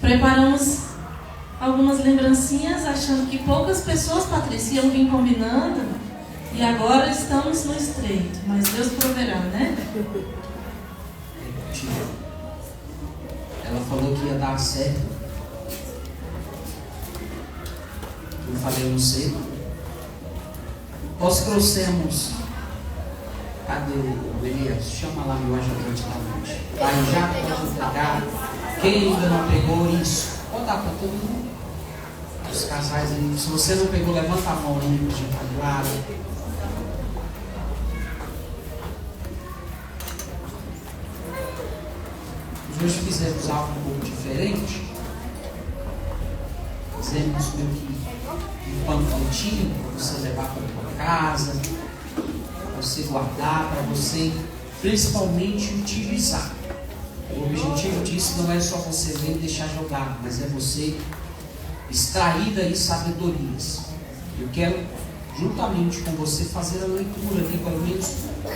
Preparamos algumas lembrancinhas, achando que poucas pessoas, Patrícia, iam vir combinando. E agora estamos no estreito. Mas Deus proverá, né? Ela falou que ia dar certo. Eu falei, não sei. Nós trouxemos. Cadê o Elias? Chama lá meu ajudante da noite. Aí já pode entregar. Quem ainda não pegou isso? Pode dar para todo mundo. Os casais aí. Se você não pegou, levanta a mão aí para a gente falar. Hoje fizemos algo um pouco diferente. Fizemos meio que um panfletinho para você levar para a sua casa, para você guardar, para você principalmente utilizar. O objetivo disso não é só você ler e deixar jogado, mas é você extrair daí sabedorias. Eu quero, juntamente com você, fazer a leitura aqui, pelo menos,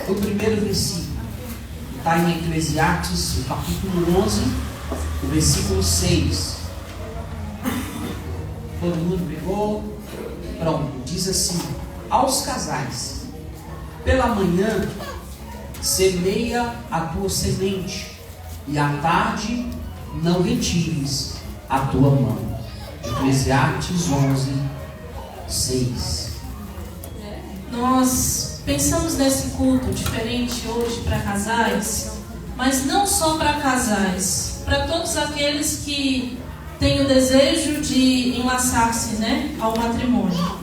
do primeiro versículo. Está em Eclesiastes, o capítulo 11, o versículo 6. Todo mundo pegou? Pronto, diz assim: aos casais, pela manhã semeia a tua semente, e à tarde não retires a tua mão. Eclesiastes 11, 6. Nós pensamos nesse culto diferente hoje para casais, mas não só para casais, para todos aqueles que têm o desejo de enlaçar-se, né, ao matrimônio.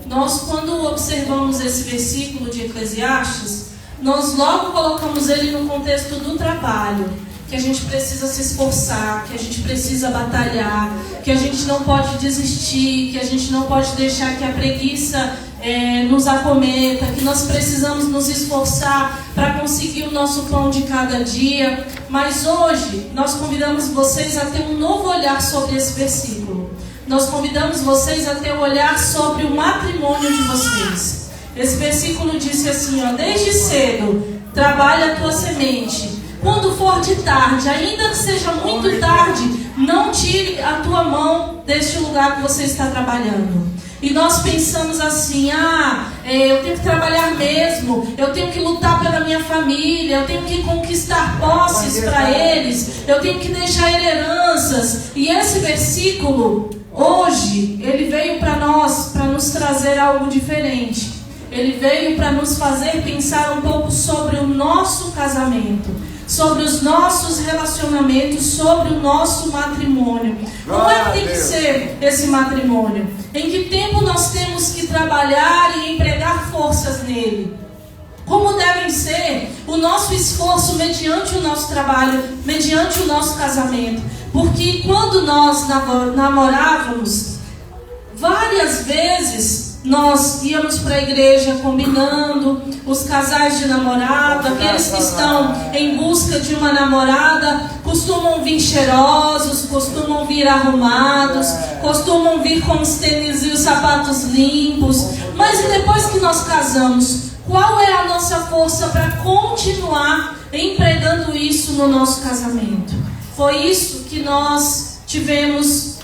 Nós, quando observamos esse versículo de Eclesiastes, nós logo colocamos ele no contexto do trabalho, que a gente precisa se esforçar, que a gente precisa batalhar, que a gente não pode desistir, que a gente não pode deixar que a preguiça nos acometa, que nós precisamos nos esforçar para conseguir o nosso pão de cada dia. Mas hoje nós convidamos vocês a ter um novo olhar sobre esse versículo. Nós convidamos vocês a ter um olhar sobre o matrimônio de vocês. Esse versículo disse assim, ó: desde cedo trabalha a tua semente. Quando for de tarde, ainda que seja muito tarde, não tire a tua mão deste lugar que você está trabalhando. E nós pensamos assim, eu tenho que trabalhar mesmo, eu tenho que lutar pela minha família, eu tenho que conquistar posses para eles, eu tenho que deixar heranças. E esse versículo, hoje, ele veio para nós, para nos trazer algo diferente. Ele veio para nos fazer pensar um pouco sobre o nosso casamento, sobre os nossos relacionamentos, sobre o nosso matrimônio. Como é que tem que ser esse matrimônio? Em que tempo nós temos que trabalhar e empregar forças nele? Como devem ser o nosso esforço mediante o nosso trabalho, mediante o nosso casamento? Porque quando nós namorávamos, várias vezes nós íamos para a igreja combinando, os casais de namorado, aqueles que estão em busca de uma namorada, costumam vir cheirosos, costumam vir arrumados, costumam vir com os tênis e os sapatos limpos. Mas e depois que nós casamos, qual é a nossa força para continuar empregando isso no nosso casamento? Foi isso que nós tivemos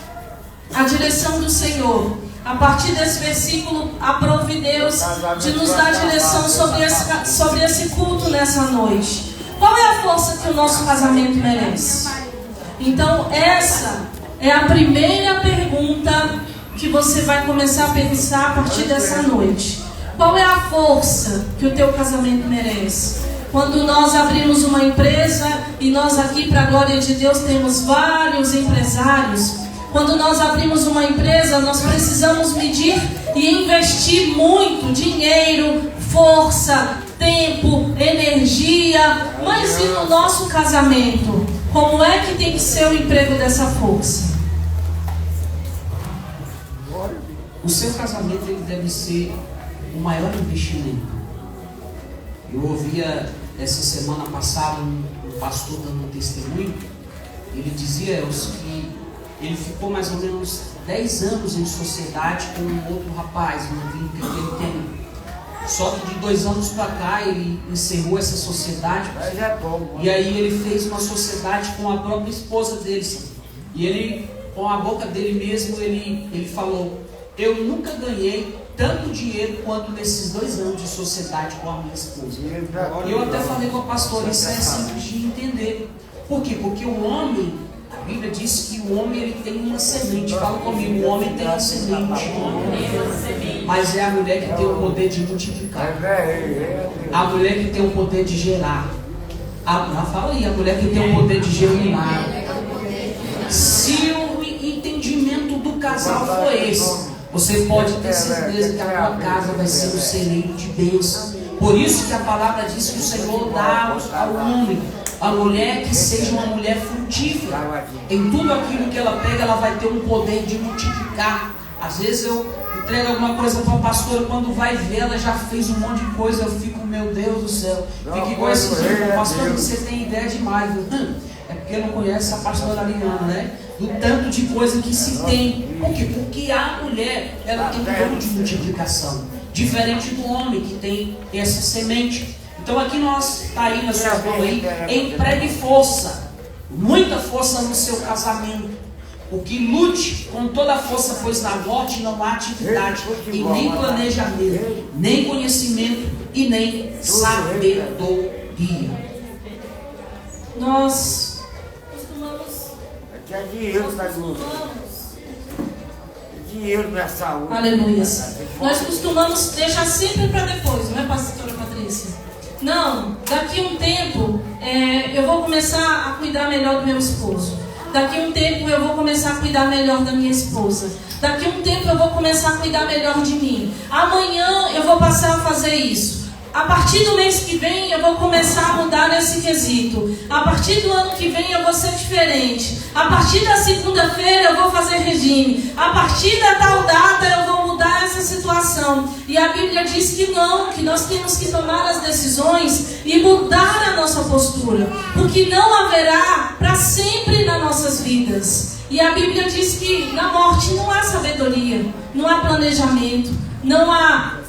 a direção do Senhor. A partir desse versículo, aprove Deus de nos dar direção sobre esse culto nessa noite. Qual é a força que o nosso casamento merece? Então, essa é a primeira pergunta que você vai começar a pensar a partir dessa noite. Qual é a força que o teu casamento merece? Quando nós abrimos uma empresa, e nós aqui, para a glória de Deus, temos vários empresários. Quando nós abrimos uma empresa, nós precisamos medir e investir muito dinheiro, força, tempo, energia. Mas e no nosso casamento? Como é que tem que ser o emprego dessa força? O seu casamento ele deve ser o maior investimento. Eu ouvia essa semana passada um pastor dando um testemunho. Ele dizia, Elcio, que ele ficou mais ou menos 10 anos em sociedade com um outro rapaz, um filho que ele tem. Só que de 2 anos para cá ele encerrou essa sociedade. E aí ele fez uma sociedade com a própria esposa dele. E ele, com a boca dele mesmo, ele falou: eu nunca ganhei tanto dinheiro quanto nesses 2 anos de sociedade com a minha esposa. E eu até falei com a pastora, isso é simples de entender. Por quê? Porque o homem, a Bíblia diz que o homem ele tem uma semente. Fala comigo, o homem tem uma semente. Mas é a mulher que tem o poder de multiplicar. A mulher que tem o poder de gerar. Fala aí, a mulher que tem o poder de germinar. Se o entendimento do casal for esse, você pode ter certeza que a tua casa vai ser um celeiro de bênção. Por isso que a palavra diz que o Senhor dá ao homem a mulher que seja uma mulher frutífera. Em tudo aquilo que ela pega, ela vai ter um poder de multiplicar. Às vezes eu entrego alguma coisa para a pastora, quando vai ver, ela já fez um monte de coisa. Eu fico, meu Deus do céu. Fico igual esse dia, pastor, você tem ideia demais. É porque não conhece a pastora Liliana, né? Do tanto de coisa que se tem. Por quê? Porque a mulher, ela tem um dom de multiplicação. Diferente do homem que tem essa semente. Então aqui nós, está aí na sua mão aí, empregue força. Muita força no seu casamento. O que lute com toda a força, pois na morte não há atividade, e nem planejamento, nem conhecimento, e nem sabedoria. Nós dinheiro na saúde. Aleluia. Nós costumamos deixar sempre para depois, não é, pastora Patrícia? Não, daqui a um tempo eu vou começar a cuidar melhor do meu esposo. Daqui a um tempo eu vou começar a cuidar melhor da minha esposa. Daqui a um tempo eu vou começar a cuidar melhor de mim. Amanhã eu vou passar a fazer isso. A partir do mês que vem eu vou começar a mudar nesse quesito. A partir do ano que vem eu vou ser diferente. A partir da segunda-feira eu vou fazer regime. A partir da tal data eu vou mudar essa situação. E a Bíblia diz que não, que nós temos que tomar as decisões e mudar a nossa postura. Porque não haverá para sempre nas nossas vidas. E a Bíblia diz que na morte não há sabedoria, não há planejamento, não há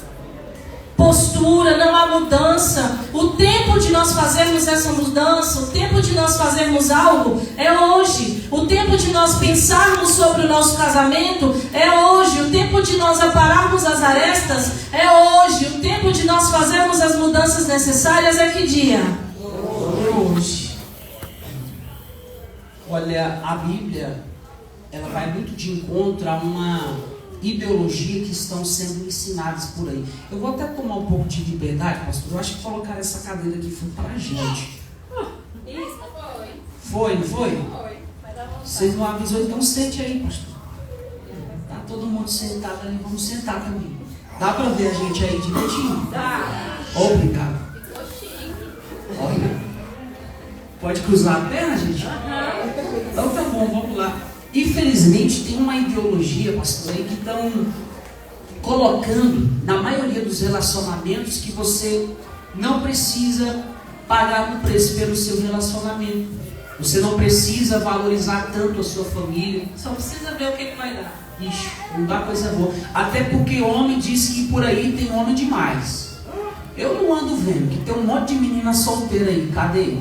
postura, não há mudança. O tempo de nós fazermos essa mudança, o tempo de nós fazermos algo é hoje. O tempo de nós pensarmos sobre o nosso casamento é hoje. O tempo de nós apararmos as arestas é hoje. O tempo de nós fazermos as mudanças necessárias é que dia? Hoje. Olha, a Bíblia, ela vai muito de encontro a uma ideologia que estão sendo ensinadas por aí. Eu vou até tomar um pouco de liberdade, pastor. Eu acho que colocar essa cadeira aqui foi para a gente. Isso, foi. Foi, não foi? Foi. Vocês não avisou, então sente aí, pastor. Tá todo mundo sentado ali, vamos sentar também. Dá para ver a gente aí direitinho? Tá. Obrigado. Ficou chique. Olha. Pode cruzar a perna, gente? Então tá bom, vamos lá. Infelizmente tem uma ideologia, pastor, aí que estão colocando na maioria dos relacionamentos que você não precisa pagar um preço pelo seu relacionamento. Você não precisa valorizar tanto a sua família. Só precisa ver o que vai dar. Ixi, não dá coisa boa. Até porque homem diz que por aí tem homem demais. Eu não ando vendo que tem um monte de menina solteira aí. Cadê?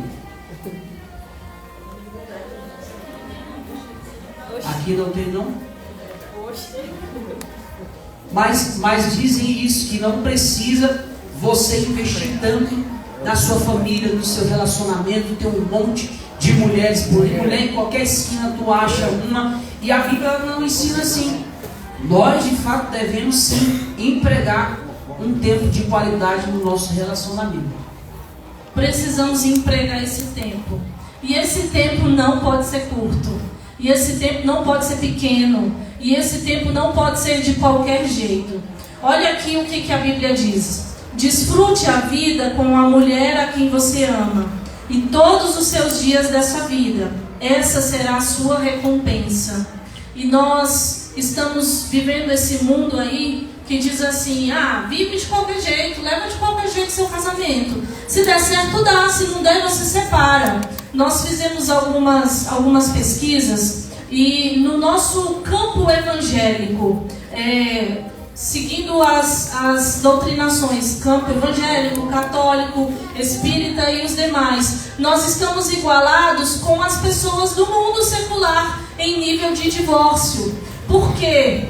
Aqui não tem não? Mas dizem isso, que não precisa você investir tanto na sua família, no seu relacionamento. Tem um monte de mulheres por aí. Mulher em qualquer esquina tu acha uma. E a Bíblia não ensina assim. Nós de fato devemos sim empregar um tempo de qualidade no nosso relacionamento. Precisamos empregar esse tempo. E esse tempo não pode ser curto. E esse tempo não pode ser pequeno. E esse tempo não pode ser de qualquer jeito. Olha aqui o que a Bíblia diz. Desfrute a vida com a mulher a quem você ama. E todos os seus dias dessa vida. Essa será a sua recompensa. E nós estamos vivendo esse mundo aí que diz assim, vive de qualquer jeito, leva de qualquer jeito seu casamento. Se der certo, dá. Se não der, você separa. Nós fizemos algumas pesquisas e no nosso campo evangélico, seguindo as doutrinações, campo evangélico, católico, espírita e os demais, nós estamos igualados com as pessoas do mundo secular em nível de divórcio. Por quê?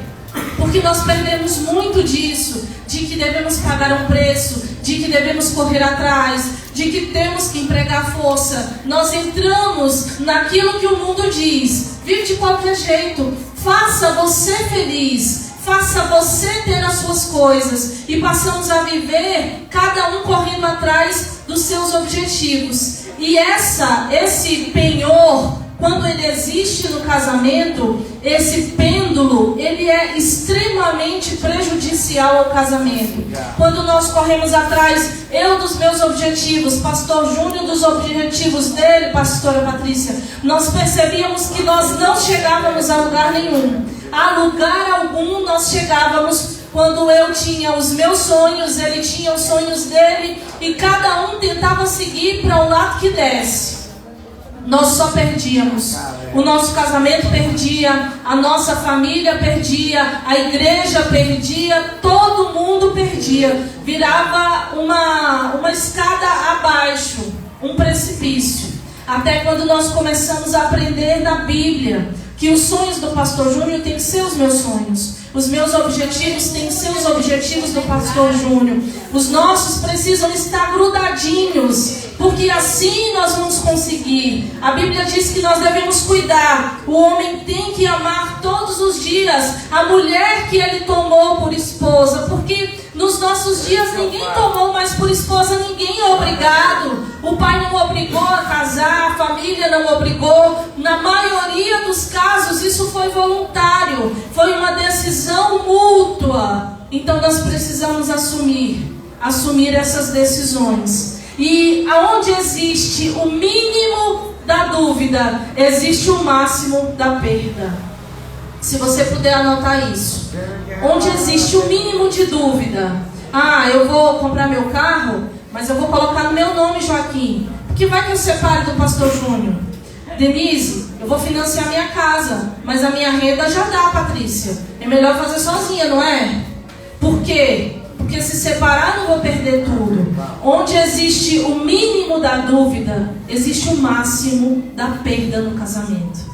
Porque nós perdemos muito disso, de que devemos pagar um preço, de que devemos correr atrás, de que temos que empregar força. Nós entramos naquilo que o mundo diz: vive de qualquer jeito, faça você feliz, faça você ter as suas coisas, e passamos a viver cada um correndo atrás dos seus objetivos. E esse penhor, quando ele existe no casamento, esse pêndulo, ele é extremamente prejudicial ao casamento. Quando nós corremos atrás, eu dos meus objetivos, pastor Júnior dos objetivos dele, pastora Patrícia, nós percebíamos que nós não chegávamos a lugar nenhum. A lugar algum nós chegávamos quando eu tinha os meus sonhos, ele tinha os sonhos dele, e cada um tentava seguir para o lado que desce. Nós só perdíamos. O nosso casamento perdia, a nossa família perdia, a igreja perdia, todo mundo perdia. Virava uma escada abaixo, um precipício. Até quando nós começamos a aprender na Bíblia que os sonhos do pastor Júnior têm que ser os meus sonhos, os meus objetivos têm que ser os objetivos do pastor Júnior. Os nossos precisam estar grudadinhos, porque assim nós vamos conseguir. A Bíblia diz que nós devemos cuidar. O homem tem que amar todos os dias a mulher que ele tomou por esposa, porque nos nossos dias ninguém tomou mais por esposa, ninguém é obrigado. O pai não obrigou a casar, a família não obrigou. Na maioria dos casos isso foi voluntário, foi uma decisão mútua. Então nós precisamos assumir essas decisões. E aonde existe o mínimo da dúvida, existe o máximo da perda. Se você puder anotar isso. Onde existe o mínimo de dúvida. Eu vou comprar meu carro, mas eu vou colocar no meu nome, Joaquim. Porque vai que eu separe do pastor Júnior. Denise, eu vou financiar minha casa, mas a minha renda já dá, Patrícia. É melhor fazer sozinha, não é? Por quê? Porque se separar não vou perder tudo. Onde existe o mínimo da dúvida, existe o máximo da perda no casamento.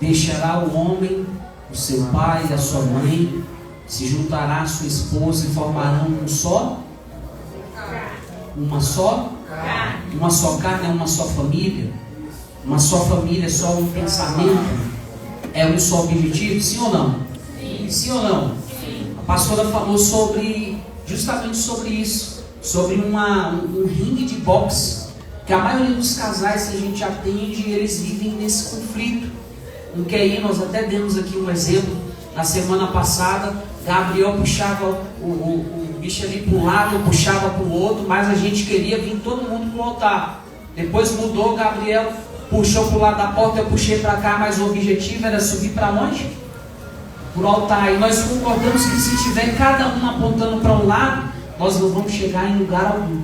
Deixará o homem o seu pai e a sua mãe, se juntará a sua esposa e formarão uma só carne, é uma só família. Uma só família, só um pensamento, é um só objetivo, sim ou não? Sim ou não? A pastora falou justamente sobre isso, sobre um ringue de boxe, que a maioria dos casais que a gente atende, eles vivem nesse conflito. Não quer ir, nós até demos aqui um exemplo. Na semana passada, Gabriel puxava o bicho ali para um lado, eu puxava para o outro, mas a gente queria vir todo mundo para o altar. Depois mudou, Gabriel puxou para o lado da porta, eu puxei para cá, mas o objetivo era subir para onde? Para o altar. E nós concordamos que se tiver cada um apontando para um lado, nós não vamos chegar em lugar algum.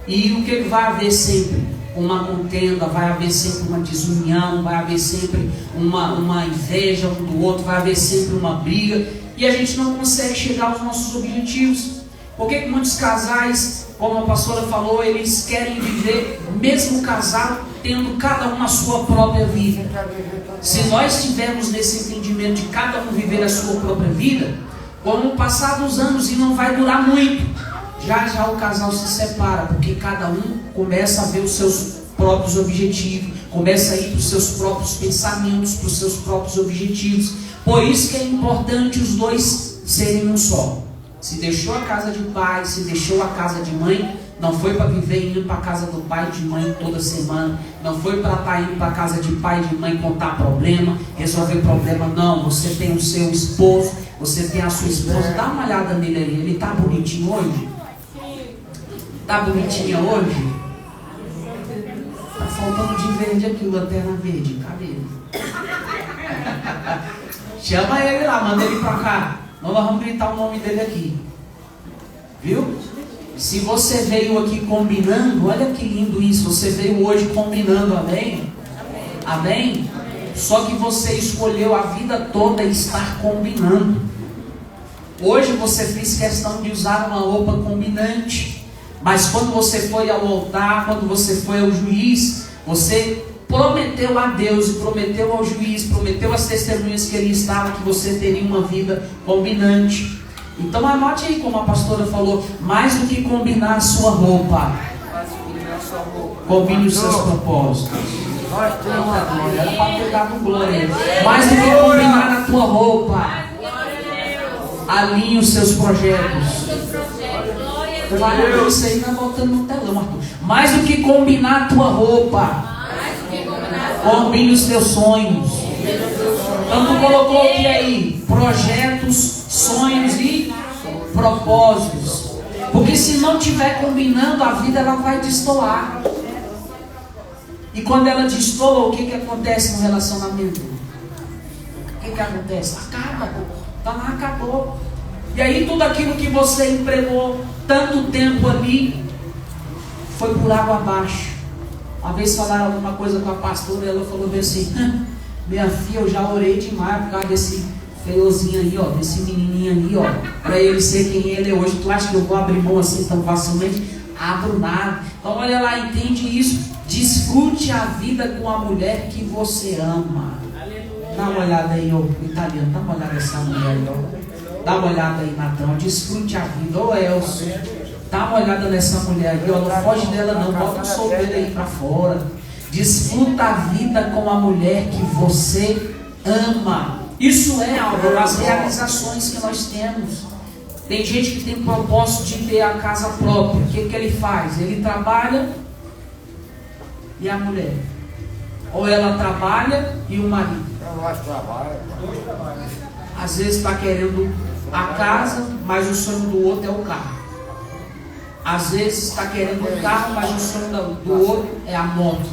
E o que vai haver sempre? Uma contenda, vai haver sempre uma desunião, vai haver sempre uma inveja um do outro, vai haver sempre uma briga, e a gente não consegue chegar aos nossos objetivos. Por que muitos casais, como a pastora falou, eles querem viver, mesmo casado, tendo cada um a sua própria vida? Se nós tivermos nesse entendimento de cada um viver a sua própria vida, com o passar dos anos, e não vai durar muito, já o casal se separa, porque cada um começa a ver os seus próprios objetivos, começa a ir para os seus próprios pensamentos, para os seus próprios objetivos. Por isso que é importante os dois serem um só. Se deixou a casa de pai, se deixou a casa de mãe, não foi para viver indo para a casa do pai e de mãe toda semana, não foi para estar indo para a casa de pai e de mãe contar problema, resolver problema. Não, você tem o seu esposo, você tem a sua esposa. Dá uma olhada nele aí, ele está bonitinho hoje? Tá bonitinha hoje? Tá faltando de verde aqui, lanterna verde. Cadê ele? Chama ele lá, manda ele pra cá. Nós vamos gritar o nome dele aqui. Viu? Se você veio aqui combinando, olha que lindo isso. Você veio hoje combinando, amém? Amém? Só que você escolheu a vida toda estar combinando. Hoje você fez questão de usar uma roupa combinante, mas quando você foi ao altar, quando você foi ao juiz, você prometeu a Deus e prometeu ao juiz, prometeu às testemunhas que ele estava, que você teria uma vida combinante. Então anote aí, como a pastora falou, mais do que combinar a sua roupa, combine os seus propósitos. Era para ter dado glória. Mais do que combinar a tua roupa, alinhe os seus projetos. Isso aí está voltando no telão, Arthur. Mais do que combinar a tua roupa, combine os teus sonhos. Então tu colocou o que aí? Projetos, sonhos e propósitos. Porque se não estiver combinando, a vida ela vai destoar. E quando ela destoa, o que acontece no relacionamento? O que acontece? Acaba. Tá lá, acabou. E aí tudo aquilo que você empregou tanto tempo ali foi por água abaixo. Uma vez falaram alguma coisa com a pastora e ela falou assim: minha filha, eu já orei demais por causa desse feiozinho aí, ó, desse menininho aí, ó, para ele ser quem ele é hoje. Tu acha que eu vou abrir mão assim tão facilmente? Abro nada. Então olha lá, entende isso. Desfrute a vida com a mulher que você ama. Dá uma olhada aí, ó, italiano, dá uma olhada nessa mulher aí, ó. Dá uma olhada aí, Natão, desfrute a vida. Ô Elcio, dá uma olhada nessa mulher aí, ó, não foge dela não, bota um solteiro aí pra fora. Desfruta a vida com a mulher que você ama. Isso é algo, as realizações que nós temos. Tem gente que tem o propósito de ter a casa própria. O que ele faz? Ele trabalha e a mulher. Ou ela trabalha e o marido. Às vezes está querendo a casa, mas o sonho do outro é o carro. Às vezes está querendo um carro, mas o sonho do outro é a moto.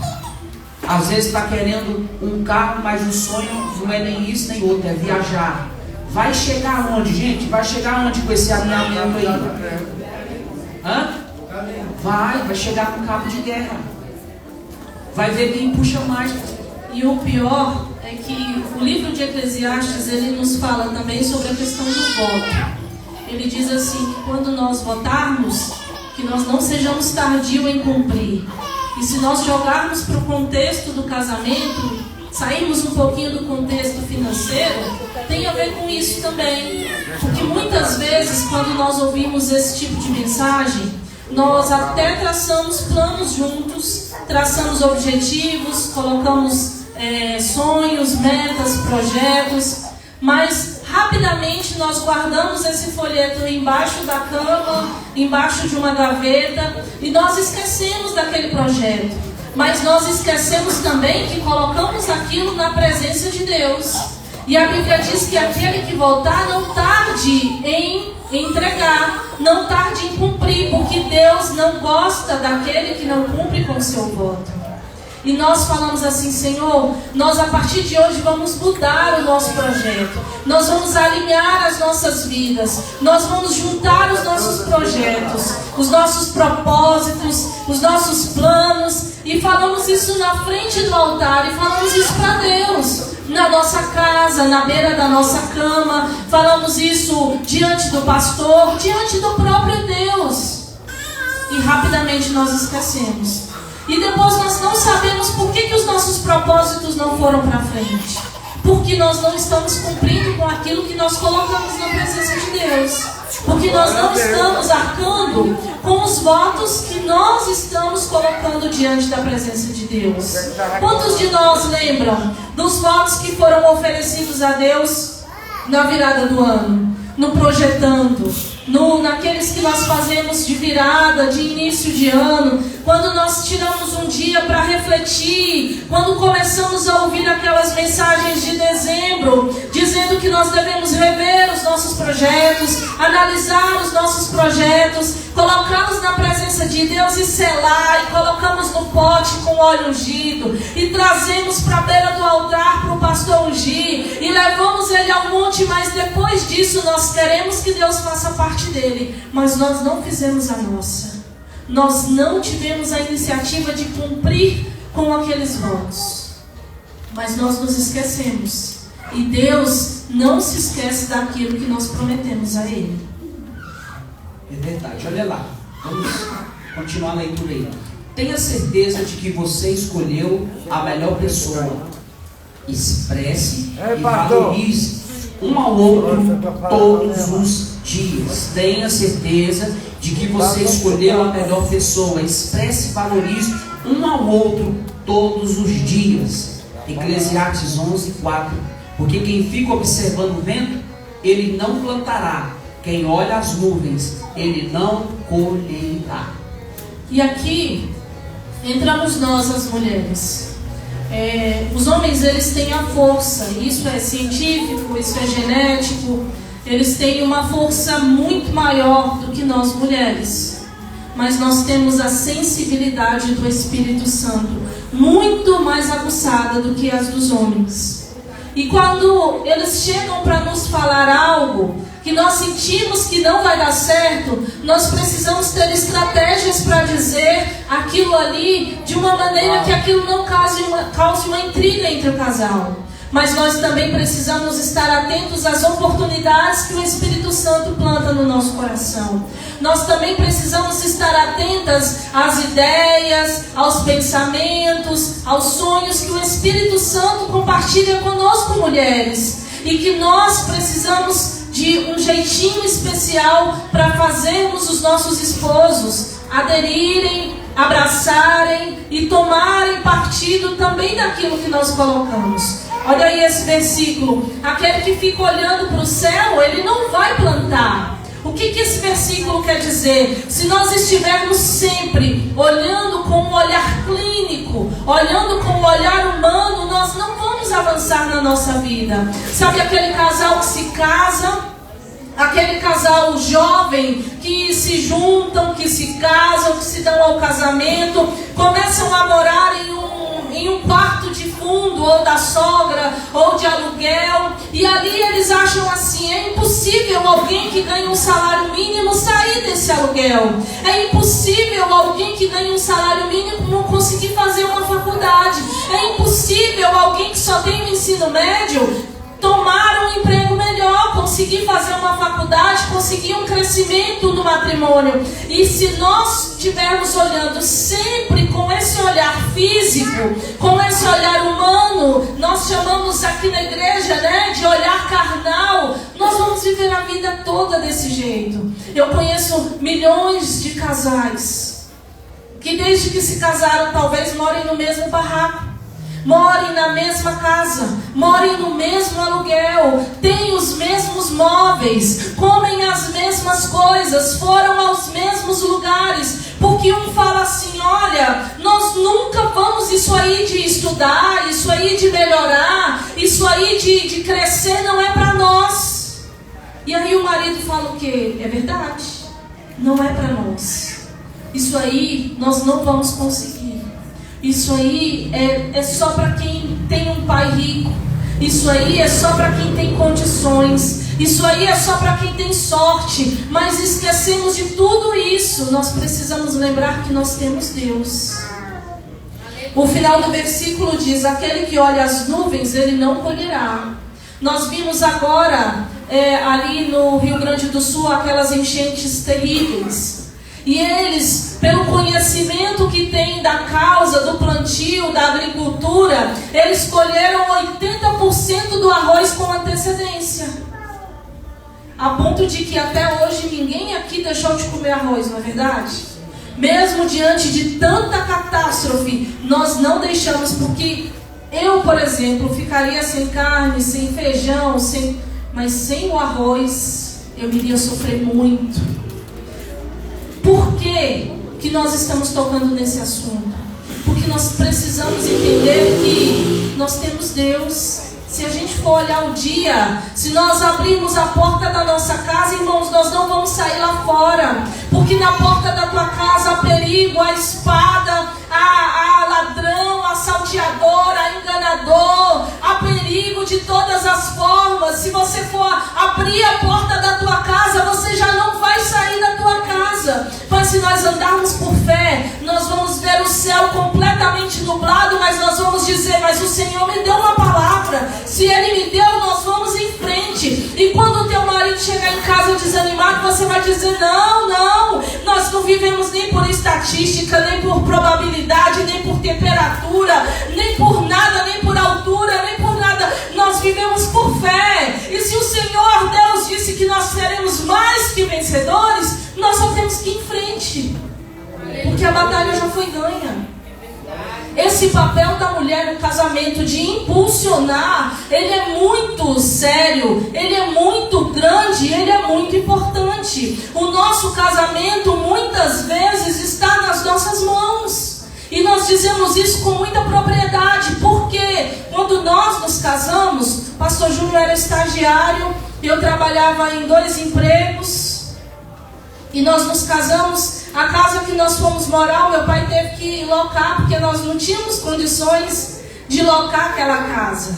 Às vezes está querendo um carro, mas o sonho não é nem isso nem outro, é viajar. Vai chegar onde, gente? Vai chegar onde com esse alinhamento aí? Hã? Vai chegar no cabo de guerra. Vai ver quem puxa mais. E o pior é que o livro de Eclesiastes, ele nos fala também sobre a questão do voto. Ele diz assim, que quando nós votarmos, que nós não sejamos tardios em cumprir. E se nós jogarmos para o contexto do casamento, sairmos um pouquinho do contexto financeiro, tem a ver com isso também. Porque muitas vezes, quando nós ouvimos esse tipo de mensagem, nós até traçamos planos juntos, traçamos objetivos, colocamos sonhos, metas, projetos, mas rapidamente nós guardamos esse folheto embaixo da cama, embaixo de uma gaveta, e nós esquecemos daquele projeto. Mas nós esquecemos também que colocamos aquilo na presença de Deus. E a Bíblia diz que aquele que voltar não tarde em entregar, não tarde em cumprir, porque Deus não gosta daquele que não cumpre com o seu voto. E nós falamos assim, Senhor, nós a partir de hoje vamos mudar o nosso projeto. Nós vamos alinhar as nossas vidas. Nós vamos juntar os nossos projetos, os nossos propósitos, os nossos planos. E falamos isso na frente do altar. E falamos isso para Deus. Na nossa casa, na beira da nossa cama. Falamos isso diante do pastor, diante do próprio Deus. E rapidamente nós esquecemos. E depois nós não sabemos por que os nossos propósitos não foram para frente. Porque nós não estamos cumprindo com aquilo que nós colocamos na presença de Deus. Porque nós não estamos arcando com os votos que nós estamos colocando diante da presença de Deus. Quantos de nós lembram dos votos que foram oferecidos a Deus na virada do ano? No projetando, naqueles que nós fazemos de virada, de início de ano, quando nós tiramos um dia para refletir, quando começamos a ouvir aquelas mensagens de dezembro, dizendo que nós devemos rever os nossos projetos, analisar os nossos projetos, colocá-los na presença de Deus e selar, e colocamos no pote com óleo ungido, e trazemos para a beira do altar para o pastor ungir, e levamos ele ao monte, mas depois disso nós queremos que Deus faça parte dele, mas nós não fizemos a nossa. Nós não tivemos a iniciativa de cumprir com aqueles votos. Mas nós nos esquecemos E Deus não se esquece daquilo que nós prometemos a Ele. É verdade, olha lá. Vamos continuar a leitura aí. Tenha certeza de que você escolheu a melhor pessoa. Expresse e valorize um ao outro todos os dias. Tenha certeza de que você escolheu a melhor pessoa. Expresse e valorize um ao outro todos os dias. Eclesiastes 11:4. Porque quem fica observando o vento, ele não plantará. Quem olha as nuvens, ele não colherá. E aqui entramos nós, as mulheres. Os homens, eles têm a força. Isso é científico, isso é genético. Eles têm uma força muito maior do que nós, mulheres. Mas nós temos a sensibilidade do Espírito Santo muito mais aguçada do que as dos homens. E quando eles chegam para nos falar algo que nós sentimos que não vai dar certo, nós precisamos ter estratégias para dizer aquilo ali de uma maneira que aquilo não cause uma intriga entre o casal. Mas nós também precisamos estar atentos às oportunidades que o Espírito Santo planta no nosso coração. Nós também precisamos estar atentas às ideias, aos pensamentos, aos sonhos que o Espírito Santo compartilha conosco, mulheres. E que nós precisamos de um jeitinho especial para fazermos os nossos esposos aderirem, abraçarem e tomarem partido também daquilo que nós colocamos. Olha aí esse versículo. Aquele que fica olhando para o céu, ele não vai plantar. O que esse versículo quer dizer? Se nós estivermos sempre olhando com um olhar clínico, olhando com um olhar humano, nós não vamos avançar na nossa vida. Sabe aquele casal que se casa? Aquele casal jovem que se juntam, que se casam, que se dão ao casamento, começam a morar em um quarto de fundo, ou da sogra, ou de aluguel, e ali eles acham assim: é impossível alguém que ganha um salário mínimo sair desse aluguel, é impossível alguém que ganha um salário mínimo não conseguir fazer uma faculdade, é impossível alguém que só tem o ensino médio tomar um emprego melhor, conseguir fazer uma faculdade, conseguir um crescimento no matrimônio. E se nós estivermos olhando sempre com esse olhar físico, com esse olhar humano, nós chamamos aqui na igreja, de olhar carnal, nós vamos viver a vida toda desse jeito. Eu conheço milhões de casais que desde que se casaram talvez morem no mesmo barraco, morem na mesma casa, morem no mesmo aluguel, têm os mesmos móveis, comem as mesmas coisas, foram aos mesmos lugares, porque um fala assim: olha, nós nunca vamos, isso aí de estudar, isso aí de melhorar, isso aí de crescer não é para nós. E aí o marido fala o quê? É verdade, não é para nós, isso aí nós não vamos conseguir. Isso aí é só para quem tem um pai rico. Isso aí é só para quem tem condições. Isso aí é só para quem tem sorte. Mas esquecemos de tudo isso. Nós precisamos lembrar que nós temos Deus. O final do versículo diz: aquele que olha as nuvens, ele não colherá. Nós vimos agora ali no Rio Grande do Sul aquelas enchentes terríveis. E eles, pelo conhecimento que têm da causa, do plantio, da agricultura, eles colheram 80% do arroz com antecedência. A ponto de que até hoje ninguém aqui deixou de comer arroz, não é verdade? Mesmo diante de tanta catástrofe, nós não deixamos, porque eu, por exemplo, ficaria sem carne, sem feijão, mas sem o arroz, eu iria sofrer muito. Por que nós estamos tocando nesse assunto? Porque nós precisamos entender que nós temos Deus. Se a gente for olhar o dia, se nós abrirmos a porta da nossa casa, irmãos, nós não vamos sair lá fora. Porque na porta da tua casa há perigo, há espada, há ladrão, há salteador, há enganador, há perigo de todas as formas. Se você for abrir a porta da tua casa, você já não vai sair da tua casa. Mas se nós andarmos por fé, nós vamos ver o céu completamente nublado, mas nós vamos dizer: mas o Senhor me deu uma palavra. Se Ele me deu, chegar em casa desanimado, você vai dizer, não, nós não vivemos nem por estatística, nem por probabilidade, nem por temperatura, nem por nada, nem por altura, nem por nada. Nós vivemos por fé. E se o Senhor Deus disse que nós seremos mais que vencedores, nós só temos que ir em frente. Porque a batalha já foi ganha. Esse papel da mulher no casamento de impulsionar, ele é muito sério, ele é muito grande, ele é muito importante. O nosso casamento muitas vezes está nas nossas mãos. E nós dizemos isso com muita propriedade, porque quando nós nos casamos, pastor Júnior era estagiário, eu trabalhava em 2 empregos, e nós nos casamos. A casa que nós fomos morar, meu pai teve que locar, porque nós não tínhamos condições de locar aquela casa.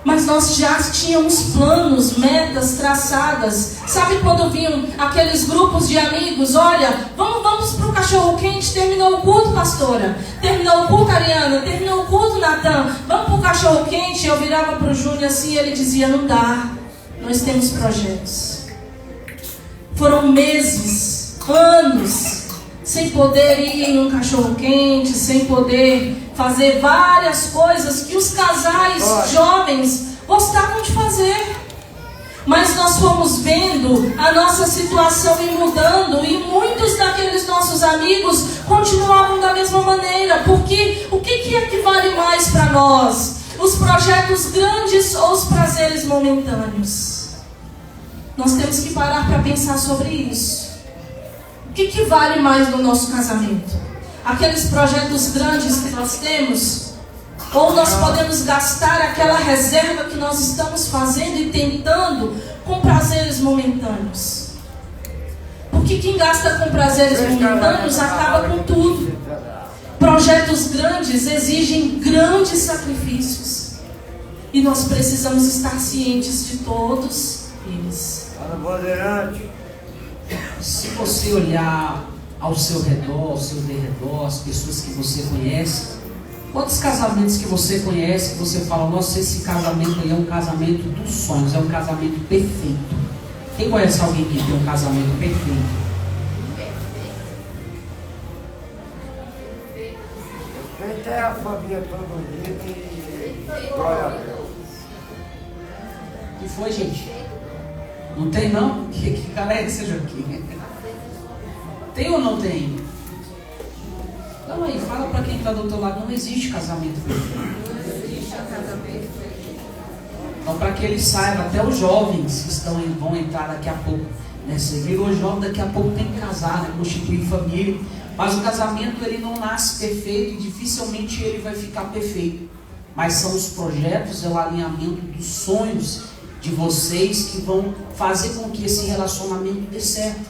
Mas nós já tínhamos planos, metas traçadas. Sabe quando vinham aqueles grupos de amigos? Olha, vamos para o cachorro quente. Terminou o culto, pastora. Terminou o culto, Ariana. Terminou o culto, Natan. Vamos para o cachorro quente. Eu virava para o Júnior assim e ele dizia, não dá. Nós temos projetos. Foram meses, anos, sem poder ir num cachorro quente, sem poder fazer várias coisas que os casais jovens gostavam de fazer. Mas nós fomos vendo a nossa situação ir mudando e muitos daqueles nossos amigos continuavam da mesma maneira. Porque o que é que vale mais para nós? Os projetos grandes ou os prazeres momentâneos? Nós temos que parar para pensar sobre isso. O que vale mais no nosso casamento? Aqueles projetos grandes que nós temos? Ou nós podemos gastar aquela reserva que nós estamos fazendo e tentando com prazeres momentâneos? Porque quem gasta com prazeres momentâneos acaba com tudo. Projetos grandes exigem grandes sacrifícios. E nós precisamos estar cientes de todos eles. Se você olhar ao seu redor, ao seu derredor, as pessoas que você conhece, quantos casamentos que você conhece, que você fala, nossa, esse casamento aí é um casamento dos sonhos, é um casamento perfeito. Quem conhece alguém que tem um casamento perfeito? Perfeito é a família toda unida e glória a Deus. O que foi, gente? Não tem não? Que cara é esse, Joaquim? Tem ou não tem? Então aí, fala para quem está do outro lado, não existe casamento perfeito. Não existe casamento perfeito. Então, para que eles saibam, até os jovens que vão entrar daqui a pouco, né? Você virou jovem, daqui a pouco tem que casar, né? Constituir família. Mas o casamento, ele não nasce perfeito e dificilmente ele vai ficar perfeito. Mas são os projetos, é o alinhamento dos sonhos de vocês que vão fazer com que esse relacionamento dê certo.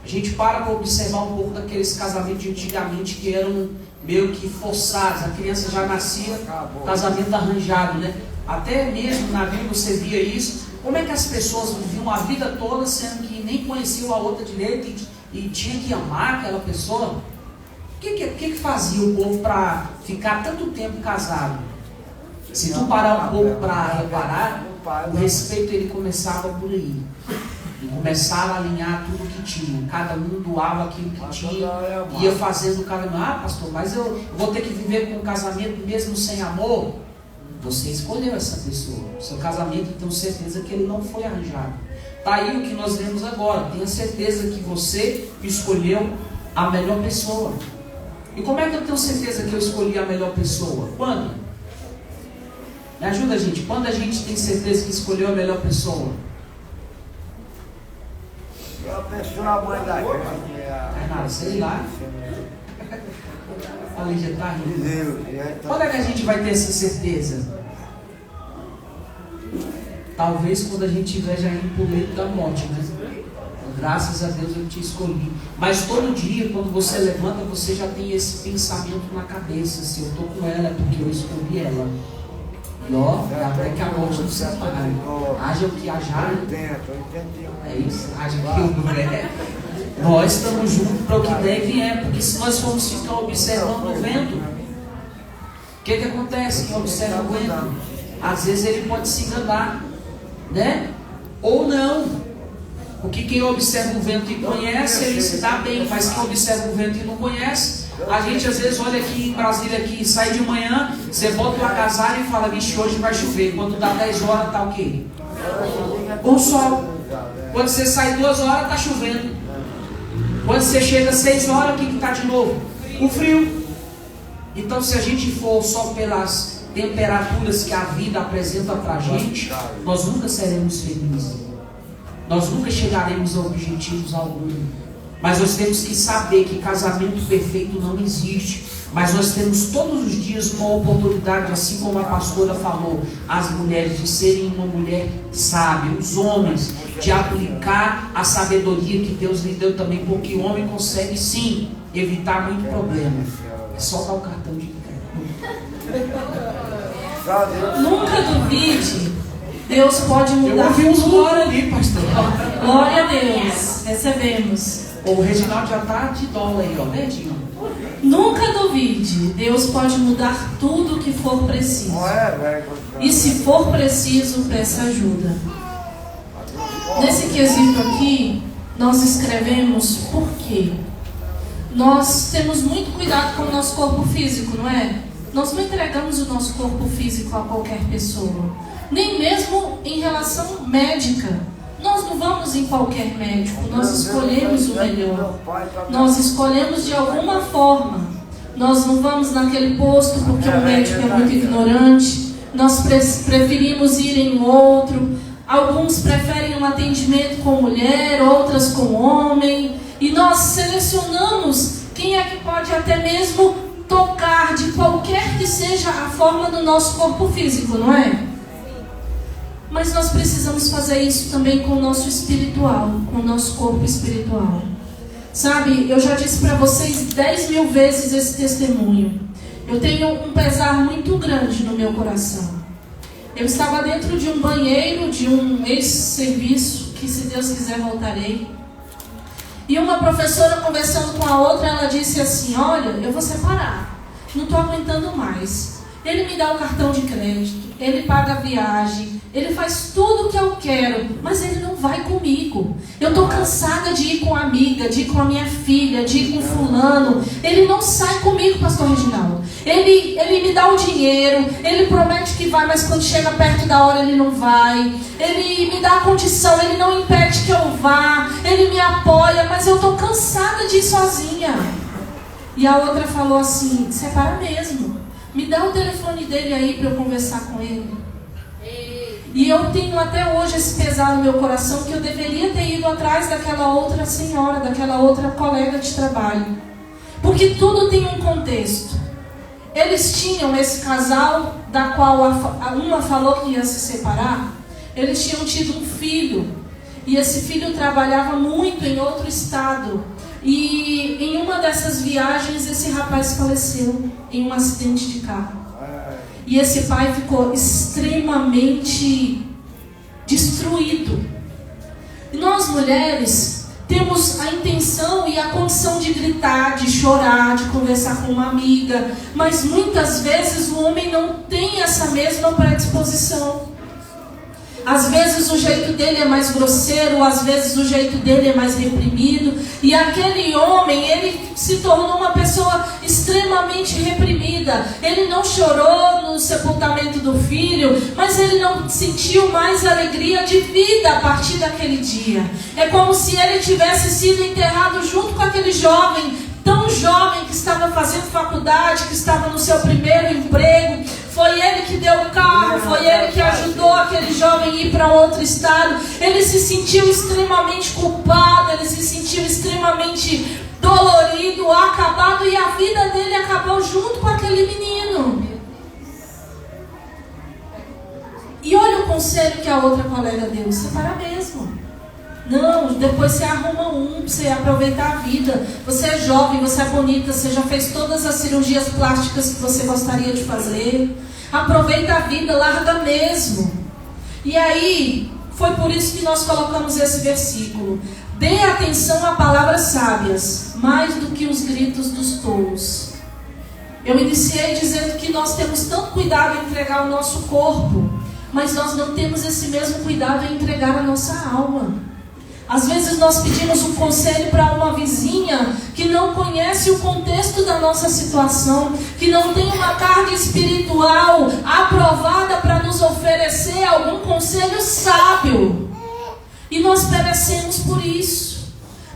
A gente para observar um pouco daqueles casamentos de antigamente que eram meio que forçados. A criança já nascia casamento arranjado, né? Até mesmo na Bíblia você via isso. Como é que as pessoas viviam a vida toda sendo que nem conheciam a outra direito e tinha que amar aquela pessoa? O que fazia o povo para ficar tanto tempo casado? Se tu parar um pouco para reparar, o respeito ele começava por aí. E começaram a alinhar tudo que tinha. Cada um doava aquilo que tinha. Ia fazendo cada um. Ah, pastor, mas eu vou ter que viver com um casamento mesmo sem amor? Você escolheu essa pessoa. Seu casamento, eu tenho certeza que ele não foi arranjado. Está aí o que nós vemos agora. Tenha certeza que você escolheu a melhor pessoa. E como é que eu tenho certeza que eu escolhi a melhor pessoa? Quando? Me ajuda, gente. Quando a gente tem certeza que escolheu a melhor pessoa? A pessoa, a mãe da gente. É nada, sei lá. A Lígia está rindo. Quando é que a gente vai ter essa certeza? Talvez quando a gente estiver já indo para o leito da morte, né? Graças a Deus eu te escolhi. Mas todo dia, quando você levanta, você já tem esse pensamento na cabeça. Se eu estou com ela, é porque eu escolhi ela. E ó, até que a morte não se separe. Haja o que hajar. É isso, haja que eu puder. Nós estamos juntos para o que der e vier. Porque se nós formos ficar observando o vento, o que acontece? Quem observa o vento, às vezes ele pode se enganar, né? ou não. Porque quem observa o vento e conhece, ele se dá bem. Mas quem observa o vento e não conhece, a gente às vezes olha aqui em Brasília, aqui, sai de manhã, você bota o agasalho e fala, vixe, hoje vai chover. Quando dá 10 horas, tá o quê? O sol. Quando você sai 2 horas, tá chovendo. Quando você chega 6 horas, o que está de novo? O frio. Então, se a gente for só pelas temperaturas que a vida apresenta para a gente, nós nunca seremos felizes. Nós nunca chegaremos a objetivos algum. Mas nós temos que saber que casamento perfeito não existe. Mas nós temos todos os dias uma oportunidade, assim como a pastora falou, as mulheres de serem uma mulher sábia, os homens de aplicar a sabedoria que Deus lhe deu também, porque o homem consegue sim evitar muito problema. É só dar o cartão de crédito. Nunca duvide, Deus pode mudar. Eu ouvi uns glória ali, pastor. Glória a Deus, recebemos. O Reginaldo já está de dólar aí, ó, né, Dinho? Nunca duvide, Deus pode mudar tudo o que for preciso. E se for preciso, peça ajuda. Nesse quesito aqui, nós escrevemos por quê? Nós temos muito cuidado com o nosso corpo físico, não é? Nós não entregamos o nosso corpo físico a qualquer pessoa. Nem mesmo em relação médica. Nós não vamos em qualquer médico, nós escolhemos o melhor. Nós escolhemos de alguma forma. Nós não vamos naquele posto porque o médico é muito ignorante. Nós preferimos ir em outro. Alguns preferem um atendimento com mulher, outras com homem. E nós selecionamos quem é que pode até mesmo tocar de qualquer que seja a forma do nosso corpo físico, não é? Mas nós precisamos fazer isso também com o nosso espiritual, com o nosso corpo espiritual. Sabe, eu já disse para vocês 10.000 vezes esse testemunho. Eu tenho um pesar muito grande no meu coração. Eu estava dentro de um banheiro, de um ex-serviço, que se Deus quiser voltarei. E uma professora conversando com a outra, ela disse assim, olha, eu vou separar, não estou aguentando mais. Ele me dá o cartão de crédito, ele paga a viagem, ele faz tudo o que eu quero, mas ele não vai comigo. Eu estou cansada de ir com a amiga, de ir com a minha filha, de ir com fulano. Ele não sai comigo, pastor Reginaldo. Ele me dá o dinheiro, ele promete que vai, mas quando chega perto da hora ele não vai. Ele me dá a condição, ele não impede que eu vá, ele me apoia, mas eu estou cansada de ir sozinha. E a outra falou assim, separa mesmo. Me dá o telefone dele aí para eu conversar com ele. E eu tenho até hoje esse pesar no meu coração que eu deveria ter ido atrás daquela outra senhora, daquela outra colega de trabalho. Porque tudo tem um contexto. Eles tinham esse casal, da qual uma falou que ia se separar. Eles tinham tido um filho. E esse filho trabalhava muito em outro estado. E em uma dessas viagens esse rapaz faleceu em um acidente de carro. E esse pai ficou extremamente destruído. E nós mulheres temos a intenção e a condição de gritar, de chorar, de conversar com uma amiga. Mas muitas vezes o homem não tem essa mesma predisposição. Às vezes o jeito dele é mais grosseiro, às vezes o jeito dele é mais reprimido. E aquele homem, ele se tornou uma pessoa extremamente reprimida. Ele não chorou no sepultamento do filho, mas ele não sentiu mais alegria de vida a partir daquele dia. É como se ele tivesse sido enterrado junto com aquele jovem, tão jovem, que estava fazendo faculdade, que estava no seu primeiro emprego. Foi ele que deu o carro, foi ele que ajudou aquele jovem a ir para outro estado. Ele se sentiu extremamente culpado, ele se sentiu extremamente dolorido, acabado, e a vida dele acabou junto com aquele menino. E olha o conselho que a outra colega deu, separa mesmo. Não, depois você arruma um, pra você aproveitar a vida. Você é jovem, você é bonita, você já fez todas as cirurgias plásticas que você gostaria de fazer. Aproveita a vida, larga mesmo. E aí, foi por isso que nós colocamos esse versículo. Dê atenção a palavras sábias, mais do que os gritos dos tolos. Eu iniciei dizendo que nós temos tanto cuidado em entregar o nosso corpo. mas nós não temos esse mesmo cuidado em entregar a nossa alma. Às vezes nós pedimos um conselho para uma vizinha que não conhece o contexto da nossa situação, que não tem uma carga espiritual aprovada para nos oferecer algum conselho sábio. E nós perecemos por isso.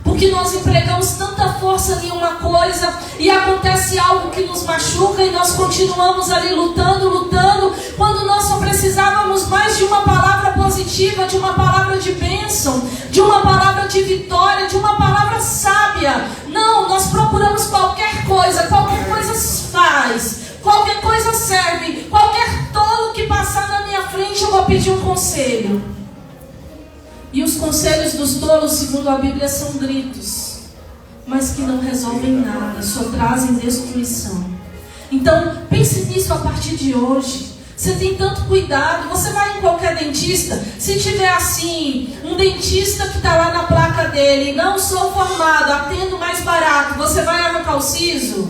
Porque nós empregamos tanta força em uma coisa e acontece algo que nos machuca e nós continuamos ali lutando, quando nós só precisávamos mais de uma palavra positiva, de uma palavra de bênção, de uma palavra de vitória, de uma palavra sábia. Não, nós procuramos qualquer coisa faz, qualquer coisa serve, qualquer tolo que passar na minha frente eu vou pedir um conselho. E os conselhos dos tolos, segundo a Bíblia, são gritos, mas que não resolvem nada, só trazem destruição. Então, pense nisso a partir de hoje. Você tem tanto cuidado, você vai em qualquer dentista, se tiver assim, um dentista que está lá na placa dele, não sou formado, atendo mais barato, você vai arrancar o siso?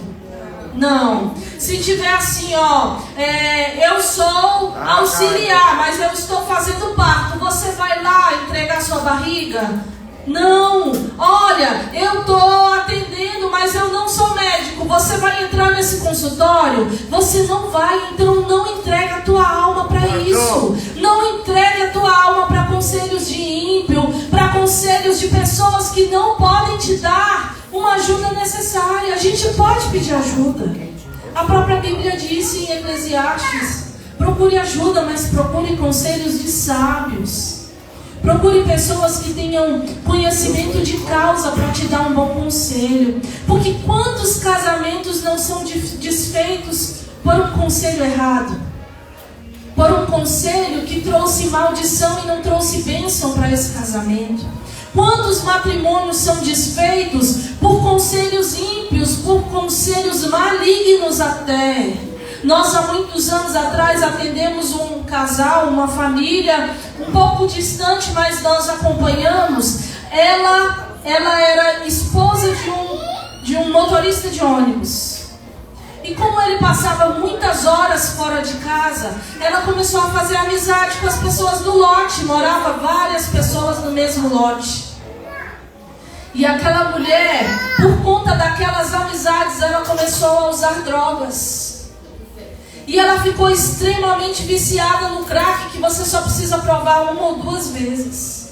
Não. Se tiver assim, eu sou auxiliar, mas eu estou fazendo parto, você vai lá entregar sua barriga? Não. Olha, eu estou atendendo, mas eu não sou médico, você vai entrar nesse consultório? Você não vai, então não entregue a tua alma para isso. Não entregue a tua alma para conselhos de ímpio, para conselhos de pessoas que não podem te dar uma ajuda necessária. A gente pode pedir ajuda. A própria Bíblia disse em Eclesiastes: procure ajuda, mas procure conselhos de sábios. Procure pessoas que tenham conhecimento de causa para te dar um bom conselho. Porque quantos casamentos não são desfeitos por um conselho errado? Por um conselho que trouxe maldição e não trouxe bênção para esse casamento. Quantos matrimônios são desfeitos por conselhos ímpios, por conselhos malignos até? Nós há muitos anos atrás atendemos um casal, uma família um pouco distante, mas nós acompanhamos. Ela era esposa de um motorista de ônibus. E como ele passava muitas horas fora de casa, ela começou a fazer amizade com as pessoas do lote. Morava várias pessoas no mesmo lote. E aquela mulher, por conta daquelas amizades, ela começou a usar drogas. E ela ficou extremamente viciada no crack, que você só precisa provar 1 ou 2 vezes.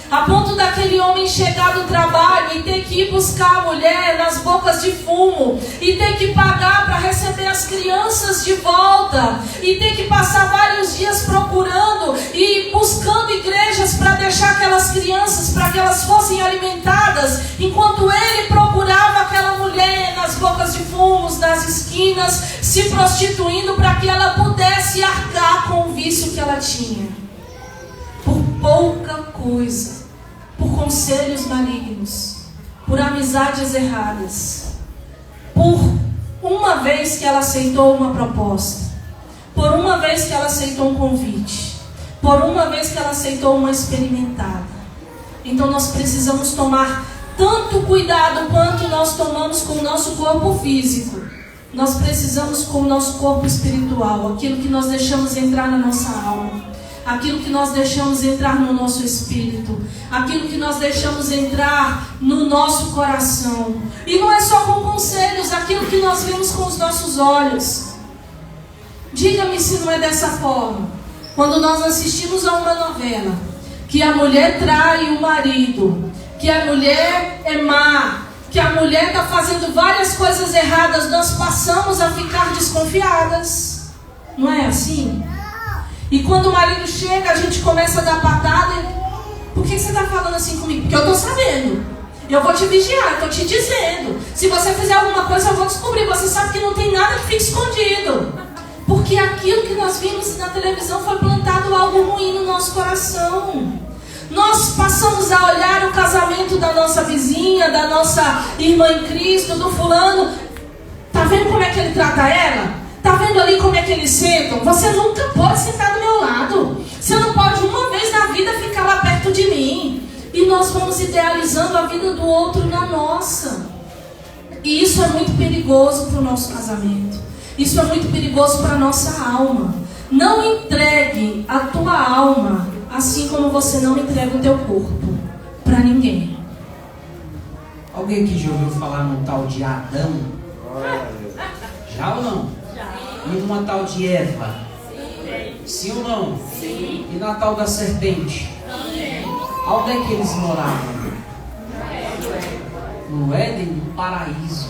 A ponto daquele homem chegar do trabalho e ter que ir buscar a mulher nas bocas de fumo, e ter que pagar para receber as crianças de volta, e ter que passar vários dias procurando e buscando igrejas para deixar aquelas crianças, para que elas fossem alimentadas, enquanto ele procurava aquela mulher nas bocas de fumos, nas esquinas, se prostituindo para que ela pudesse arcar com o vício que ela tinha. Por pouca coisa, por conselhos malignos, por amizades erradas, por uma vez que ela aceitou uma proposta, por uma vez que ela aceitou um convite, por uma vez que ela aceitou uma experimentada. Então nós precisamos tomar tanto cuidado quanto nós tomamos com o nosso corpo físico. Nós precisamos com o nosso corpo espiritual, aquilo que nós deixamos entrar na nossa alma, aquilo que nós deixamos entrar no nosso espírito, aquilo que nós deixamos entrar no nosso coração. E não é só com conselhos, aquilo que nós vemos com os nossos olhos. Diga-me se não é dessa forma. Quando nós assistimos a uma novela, que a mulher trai o marido, que a mulher é má, que a mulher está fazendo várias coisas erradas, nós passamos a ficar desconfiadas. Não é assim? E quando o marido chega, a gente começa a dar patada. Por que você está falando assim comigo? Porque eu estou sabendo. Eu vou te vigiar, estou te dizendo. Se você fizer alguma coisa, eu vou descobrir. Você sabe que não tem nada que fique escondido. Porque aquilo que nós vimos na televisão foi plantado algo ruim no nosso coração. Nós passamos a olhar o casamento da nossa vizinha, da nossa irmã em Cristo, do fulano. Tá vendo como é que ele trata ela? Tá vendo ali como é que eles sentam? Você nunca pode sentar do meu lado. Você não pode uma vez na vida ficar lá perto de mim. E nós vamos idealizando a vida do outro na nossa. E isso é muito perigoso para o nosso casamento. Isso é muito perigoso para a nossa alma. Não entregue a tua você não me entrega o teu corpo para ninguém. Alguém aqui já ouviu falar no tal de Adão? Já ou não? Já. E numa tal de Eva? Sim ou não? Sim. E na tal da serpente? Também. Onde é que eles moravam? No Éden, no paraíso.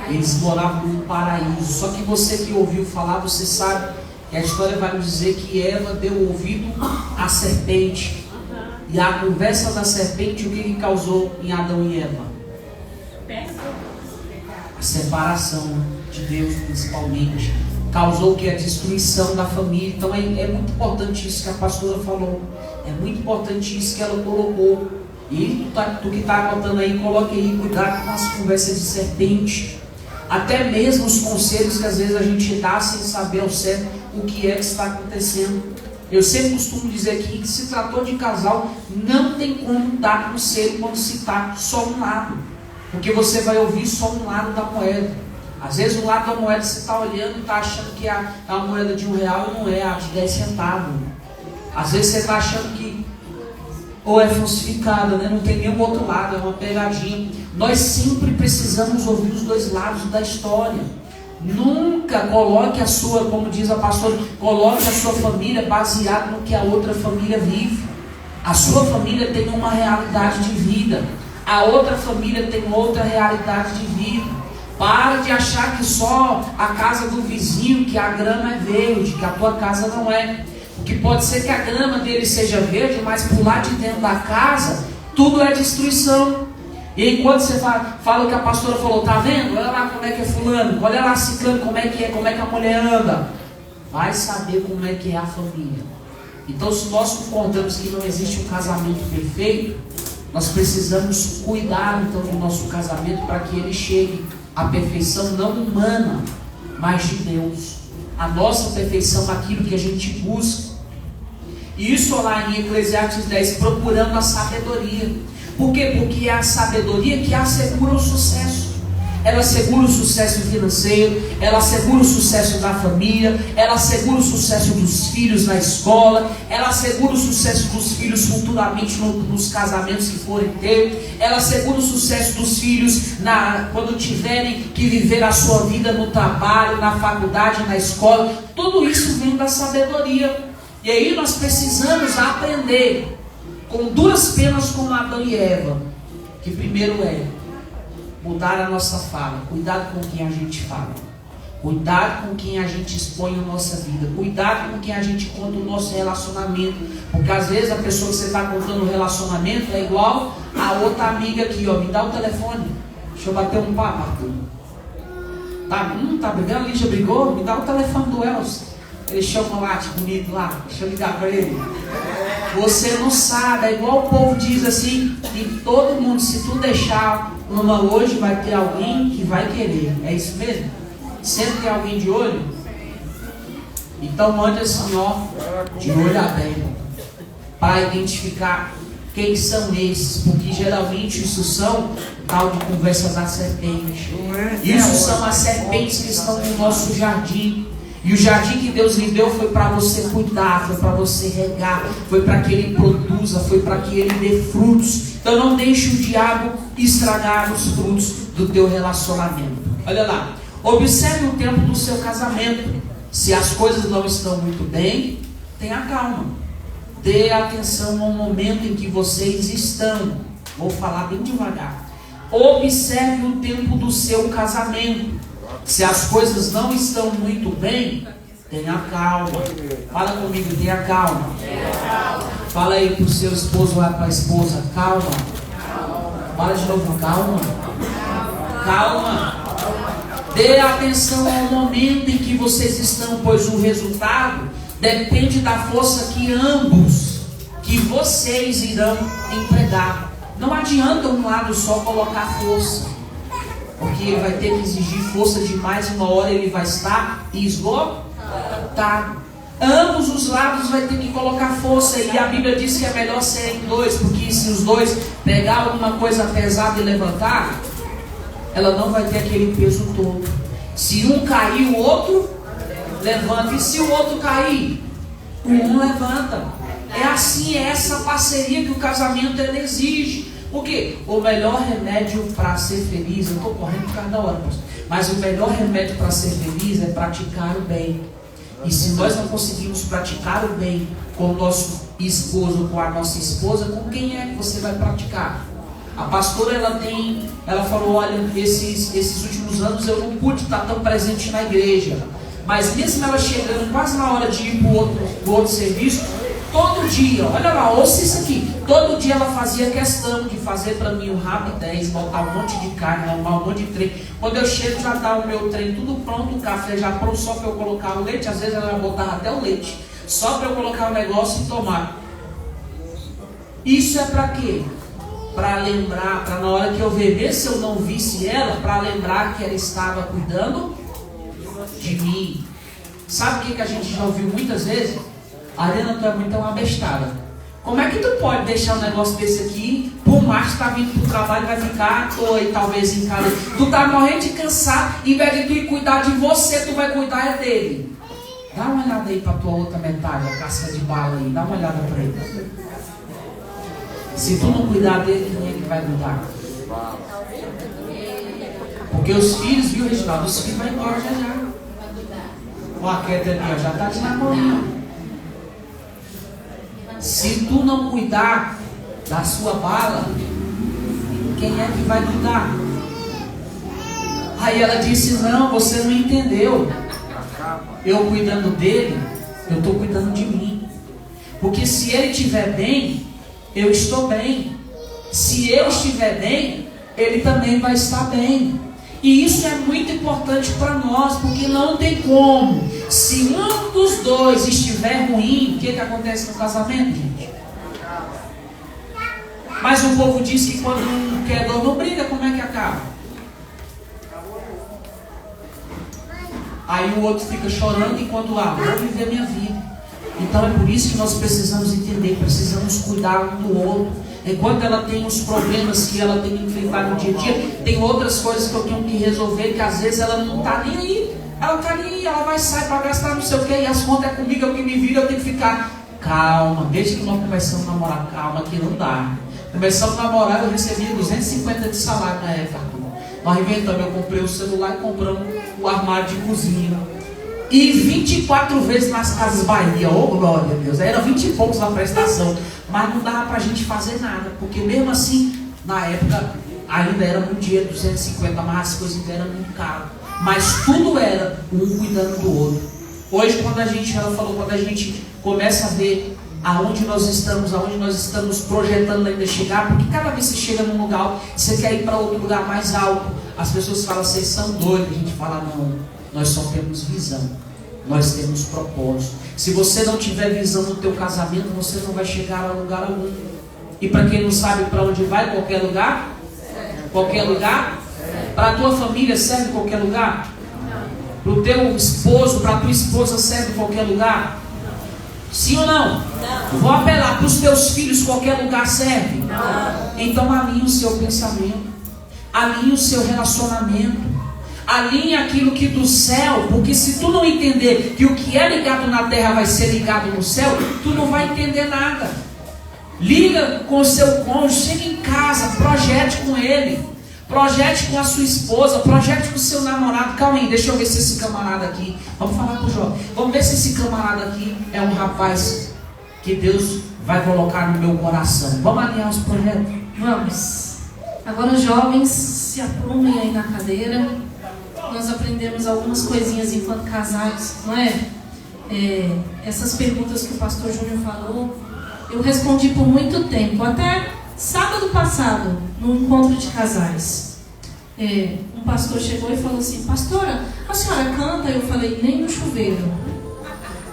Eles moravam no paraíso. Só que você que ouviu falar, você sabe que a história vai nos dizer que Eva deu ouvido à serpente. E a conversa da serpente, o que causou em Adão e Eva? A separação de Deus, principalmente. Causou que a destruição da família. Então é muito importante isso que a pastora falou. É muito importante isso que ela colocou. E tu que está anotando aí, coloque aí, cuidado com as conversas de serpente. Até mesmo os conselhos que às vezes a gente dá sem saber ao certo o que é que está acontecendo. Eu sempre costumo dizer aqui que se tratou de casal, não tem como dar conselho quando se está só um lado. Porque você vai ouvir só um lado da moeda. Às vezes o lado da moeda você está olhando e está achando que é a moeda de R$1 e não é a de 10 centavos. Às vezes você está achando que ou é falsificada, né? Não tem nenhum outro lado, é uma pegadinha. Nós sempre precisamos ouvir os dois lados da história. Nunca coloque a sua, como diz a pastora, coloque a sua família baseada no que a outra família vive. A sua família tem uma realidade de vida, a outra família tem outra realidade de vida. Para de achar que só a casa do vizinho, que a grama é verde, que a tua casa não é. Porque pode ser que a grama dele seja verde, mas por lá de dentro da casa, tudo é destruição. E enquanto você fala o que a pastora falou, tá vendo? Olha lá como é que é fulano, olha lá ciclano, como é que a mulher anda. Vai saber como é que é a família. Então, se nós concordamos que não existe um casamento perfeito, nós precisamos cuidar então do nosso casamento para que ele chegue à perfeição não humana, mas de Deus. A nossa perfeição, aquilo que a gente busca. E isso lá em Eclesiastes 10, procurando a sabedoria. Por quê? Porque é a sabedoria que assegura o sucesso. Ela assegura o sucesso financeiro, ela assegura o sucesso da família, ela assegura o sucesso dos filhos na escola, ela assegura o sucesso dos filhos futuramente nos casamentos que forem ter, ela assegura o sucesso dos filhos quando tiverem que viver a sua vida no trabalho, na faculdade, na escola. Tudo isso vem da sabedoria. E aí nós precisamos aprender com duras penas como Adão e Eva, que primeiro é mudar a nossa fala, cuidado com quem a gente fala, cuidado com quem a gente expõe a nossa vida, cuidado com quem a gente conta o nosso relacionamento, porque às vezes a pessoa que você está contando o relacionamento é igual a outra amiga aqui, ó, me dá o telefone, deixa eu bater um papo, Arthur. Tá brigando, Lígia brigou, me dá o telefone do Elcio, ele chocolate bonito lá, deixa eu ligar para ele. Você não sabe, é igual o povo diz assim, e todo mundo, se tu deixar uma hoje, vai ter alguém que vai querer. É isso mesmo? Sempre tem alguém de olho? Então mande assim, ó, de olho aberto, para identificar quem são esses, porque geralmente isso são tal de conversa da serpente. Isso são as serpentes que estão no nosso jardim. E o jardim que Deus lhe deu foi para você cuidar, foi para você regar, foi para que ele produza, foi para que ele dê frutos. Então não deixe o diabo estragar os frutos do teu relacionamento. Olha lá, observe o tempo do seu casamento. Se as coisas não estão muito bem, tenha calma. Dê atenção ao momento em que vocês estão. Vou falar bem devagar. Observe o tempo do seu casamento. Se as coisas não estão muito bem, tenha calma. Fala comigo, tenha calma. Fala aí para o seu esposo ou para a esposa, calma. Fala de novo, calma. Calma. Dê atenção ao momento em que vocês estão, pois o resultado depende da força que vocês irão empregar. Não adianta um lado só colocar força, porque ele vai ter que exigir força demais e uma hora ele vai estar esgotado. Ambos os lados vai ter que colocar força, e a Bíblia diz que é melhor serem dois, porque se os dois pegar alguma coisa pesada e levantar, ela não vai ter aquele peso todo. Se um cair, o outro levanta, e se o outro cair, um levanta. É assim, é essa parceria que o casamento ele exige. Por quê? O melhor remédio para ser feliz, eu estou correndo por causa da hora, pastor, mas o melhor remédio para ser feliz é praticar o bem. E se nós não conseguimos praticar o bem com o nosso esposo, com a nossa esposa, com quem é que você vai praticar? A pastora, ela falou, olha, esses últimos anos eu não pude estar tão presente na igreja, mas mesmo ela chegando quase na hora de ir para o outro serviço, todo dia, olha lá, ouça isso aqui, todo dia ela fazia questão de fazer para mim um rapidez, botar um monte de carne, arrumar um monte de trem. Quando eu chego já dá o meu trem tudo pronto, o café já pronto, só para eu colocar o leite, às vezes ela botava até o leite, só para eu colocar o negócio e tomar. Isso é para quê? Para lembrar, para na hora que eu beber, se eu não visse ela, para lembrar que ela estava cuidando de mim. Sabe o que a gente já ouviu muitas vezes? Arena, tu é muito uma bestada. Como é que tu pode deixar um negócio desse aqui, por mais que tá vindo pro trabalho, vai ficar à toa e talvez em casa. Tu tá morrendo de cansar, em vez de tu ir cuidar de você, tu vai cuidar é dele. Dá uma olhada aí pra tua outra metade, a casca de bala aí, dá uma olhada pra ele. Se tu não cuidar dele, quem é que vai cuidar? Porque os filhos, viu, Reginaldo? Os filhos vão embora já. Ó, a queda ali, já tá de namorinho. Se tu não cuidar da sua bala, quem é que vai cuidar? Aí ela disse, não, você não entendeu. Eu cuidando dele, eu estou cuidando de mim. Porque se ele estiver bem, eu estou bem. Se eu estiver bem, ele também vai estar bem. E isso é muito importante para nós, porque não tem como. Se um dos dois estiver ruim, o que acontece no casamento, gente? Mas o povo diz que quando um quer dor não briga, como é que acaba? Aí o outro fica chorando enquanto vou viver minha vida. Então é por isso que nós precisamos entender, precisamos cuidar um do outro. Enquanto ela tem os problemas que ela tem que enfrentar no dia a dia, tem outras coisas que eu tenho que resolver, que às vezes ela não está nem aí. Ela está nem aí, ela vai sair para gastar não sei o que, e as contas é comigo, é o que me vira, eu tenho que ficar calma. Desde que nós começamos a namorar, calma, que não dá. Começamos a namorar, eu recebia 250 de salário na época. Nós inventamos, eu comprei o celular e compramos o armário de cozinha. E 24 vezes nas Casas Bahia, oh glória a Deus, era 20 e poucos na prestação, mas não dava pra gente fazer nada, porque mesmo assim, na época, ainda era muito dinheiro, 250, mas as coisas ainda eram muito caras, mas tudo era um cuidando do outro. Hoje, quando a gente começa a ver aonde nós estamos projetando ainda chegar, porque cada vez que você chega num lugar, você quer ir para outro lugar mais alto, as pessoas falam, vocês são doidos, a gente fala, não. Nós só temos visão, nós temos propósito. Se você não tiver visão no teu casamento, você não vai chegar a lugar algum. E para quem não sabe para onde vai, qualquer lugar? Qualquer lugar? Para a tua família serve qualquer lugar? Para o teu esposo, para a tua esposa serve qualquer lugar? Sim ou não? Não. Vou apelar para os teus filhos, qualquer lugar serve? Não. Então alinhe o seu pensamento, alinhe o seu relacionamento. Alinha aquilo que do céu, porque se tu não entender que o que é ligado na terra vai ser ligado no céu, tu não vai entender nada. Liga com o seu cônjuge, chega em casa, projete com ele, projete com a sua esposa, projete com o seu namorado. Calma aí, deixa eu ver se esse camarada aqui, vamos falar pro Jó, vamos ver se esse camarada aqui é um rapaz que Deus vai colocar no meu coração. Vamos alinhar os projetos? Vamos. Agora, jovens, se aprumem aí na cadeira. Nós aprendemos algumas coisinhas enquanto casais, não é? Essas perguntas que o pastor Júnior falou, eu respondi por muito tempo, até sábado passado, num encontro de casais. Um pastor chegou e falou assim, pastora, a senhora canta? Eu falei, nem no chuveiro.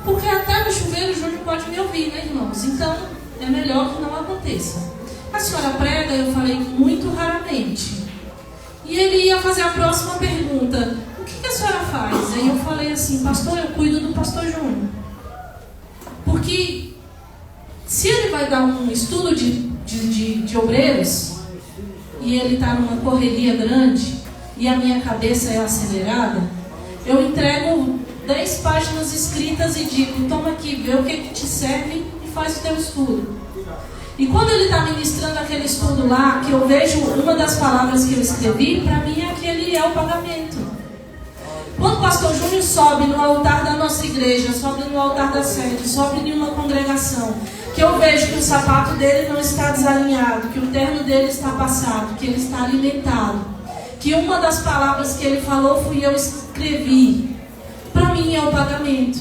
Porque até no chuveiro o Júnior pode me ouvir, né, irmãos? Então, é melhor que não aconteça. A senhora prega? Eu falei, muito raramente. E ele ia fazer a próxima pergunta, o que a senhora faz? Aí eu falei assim, pastor, eu cuido do pastor Júnior. Porque se ele vai dar um estudo de obreiros, e ele está numa correria grande, e a minha cabeça é acelerada, eu entrego 10 páginas escritas e digo, toma aqui, vê o que te serve e faz o teu estudo. E quando ele está ministrando aquele estudo lá, que eu vejo uma das palavras que eu escrevi, para mim aquele é o pagamento. Quando o pastor Júnior sobe no altar da nossa igreja, sobe no altar da sede, sobe em uma congregação, que eu vejo que o sapato dele não está desalinhado, que o terno dele está passado, que ele está alimentado, que uma das palavras que ele falou fui eu escrevi, para mim é o pagamento.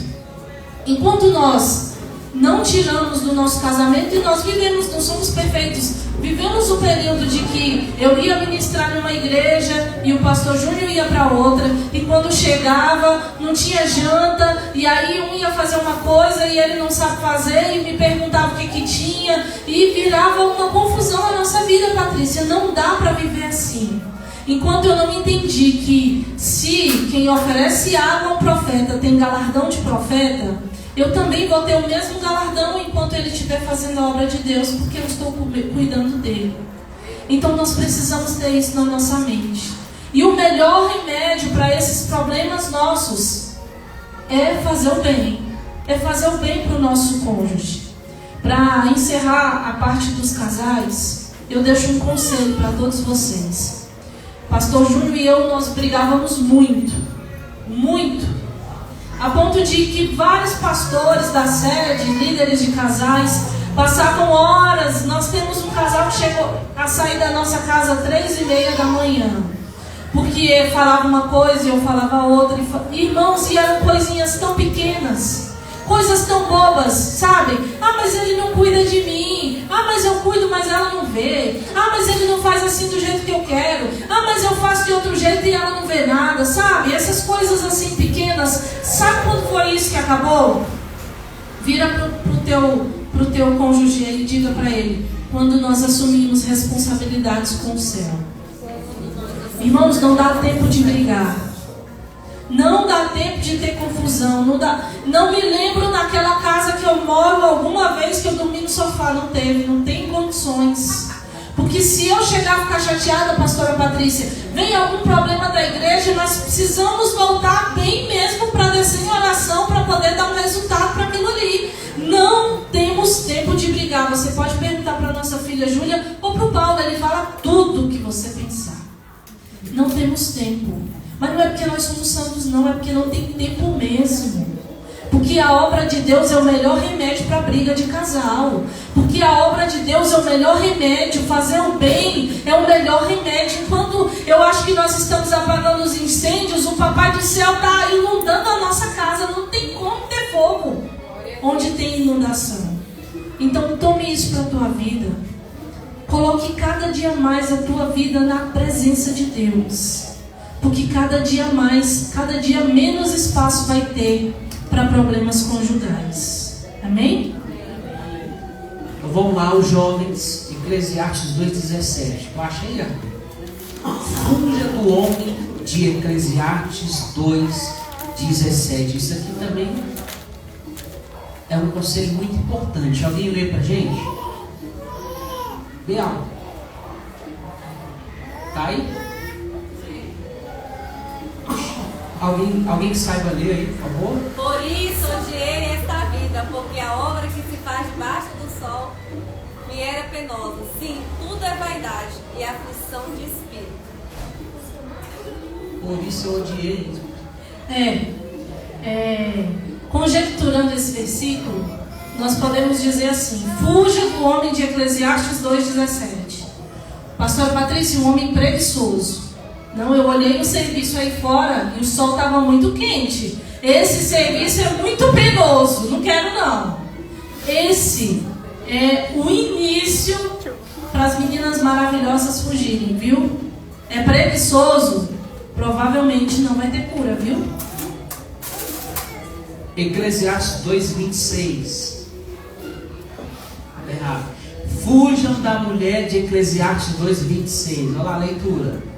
Enquanto nós não tiramos do nosso casamento, e nós vivemos, não somos perfeitos, vivemos o período de que eu ia ministrar numa igreja e o pastor Júnior ia para outra, e quando chegava não tinha janta, e aí um ia fazer uma coisa e ele não sabe fazer e me perguntava o que tinha, e virava uma confusão na nossa vida, Patrícia. Não dá para viver assim. Enquanto eu não entendi que se quem oferece água ao profeta tem galardão de profeta, eu também vou ter o mesmo galardão enquanto ele estiver fazendo a obra de Deus, porque eu estou cuidando dele. Então nós precisamos ter isso na nossa mente. E o melhor remédio para esses problemas nossos é fazer o bem. É fazer o bem para o nosso cônjuge. Para encerrar a parte dos casais, eu deixo um conselho para todos vocês. Pastor Júnior e eu, nós brigávamos muito. Muito. A ponto de que vários pastores da sede, líderes de casais, passavam horas. Nós temos um casal que chegou a sair da nossa casa às 3h30 da manhã. Porque falava uma coisa e eu falava outra. Irmãos, e eram coisinhas tão pequenas. Coisas tão bobas, sabe? Ah, mas ele não cuida de mim. Ah, mas eu cuido, mas ela não vê. Ah, mas ele não faz assim do jeito que eu quero. Ah, mas eu faço de outro jeito e ela não vê nada, sabe? Essas coisas assim pequenas. Sabe quando foi isso que acabou? Vira pro teu cônjuge e diga para ele: quando nós assumimos responsabilidades com o céu. Irmãos, não dá tempo de brigar. Não dá tempo de ter confusão. Não me lembro naquela casa que eu moro alguma vez que eu dormi no sofá. Não tem condições. Porque se eu chegar a ficar chateada, pastora Patrícia, vem algum problema da igreja, nós precisamos voltar bem mesmo para descer em oração, para poder dar um resultado para aquilo ali. Não temos tempo de brigar. Você pode perguntar para nossa filha Júlia ou para o Paulo, ele fala tudo o que você pensar. Não temos tempo. Mas não é porque nós somos santos, não. É porque não tem tempo mesmo. Porque a obra de Deus é o melhor remédio para a briga de casal. Porque a obra de Deus é o melhor remédio. Fazer o bem é o melhor remédio. Enquanto eu acho que nós estamos apagando os incêndios, o Papai do Céu está inundando a nossa casa. Não tem como ter fogo onde tem inundação. Então tome isso para a tua vida. Coloque cada dia mais a tua vida na presença de Deus. Porque cada dia menos espaço vai ter para problemas conjugais. Amém? Então vamos lá, os jovens. Eclesiastes 2,17. Eu achei, fuja do homem de Eclesiastes 2,17. Isso aqui também é um conselho muito importante. Alguém lê pra gente? Bial. Tá aí? Alguém que saiba ler aí, por favor? Por isso odiei esta vida, porque a obra que se faz debaixo do sol me era penosa. Sim, tudo é vaidade e aflição de espírito. Por isso eu odiei. Conjecturando esse versículo, nós podemos dizer assim: fuja do homem de Eclesiastes 2,17. Pastor Patrícia, um homem preguiçoso. Não, eu olhei o serviço aí fora e o sol estava muito quente. Esse serviço é muito penoso, não quero não. Esse é o início para as meninas maravilhosas fugirem, viu? É preguiçoso, provavelmente não vai ter cura, viu? Eclesiastes 2,26. Errado. Fujam da mulher de Eclesiastes 2,26. Olha lá a leitura.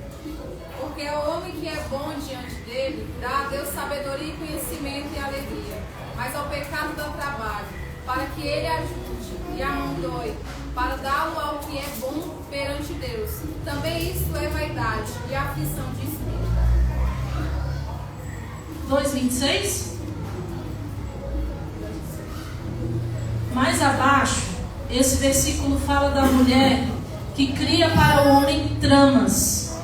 Porque o homem que é bom diante dele dá a Deus sabedoria e conhecimento e alegria, mas ao pecado dá trabalho, para que ele ajude e amontoe, para dá-lo ao que é bom perante Deus. Também isso é vaidade e aflição de espírito. 2,26. Mais abaixo esse versículo fala da mulher que cria para o homem tramas,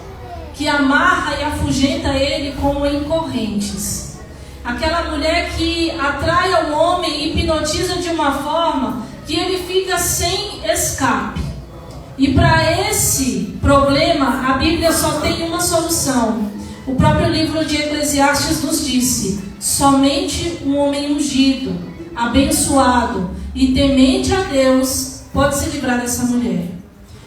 que amarra e afugenta ele como em correntes. Aquela mulher que atrai ao homem e hipnotiza de uma forma que ele fica sem escape. E para esse problema, a Bíblia só tem uma solução. O próprio livro de Eclesiastes nos disse: somente um homem ungido, abençoado e temente a Deus pode se livrar dessa mulher.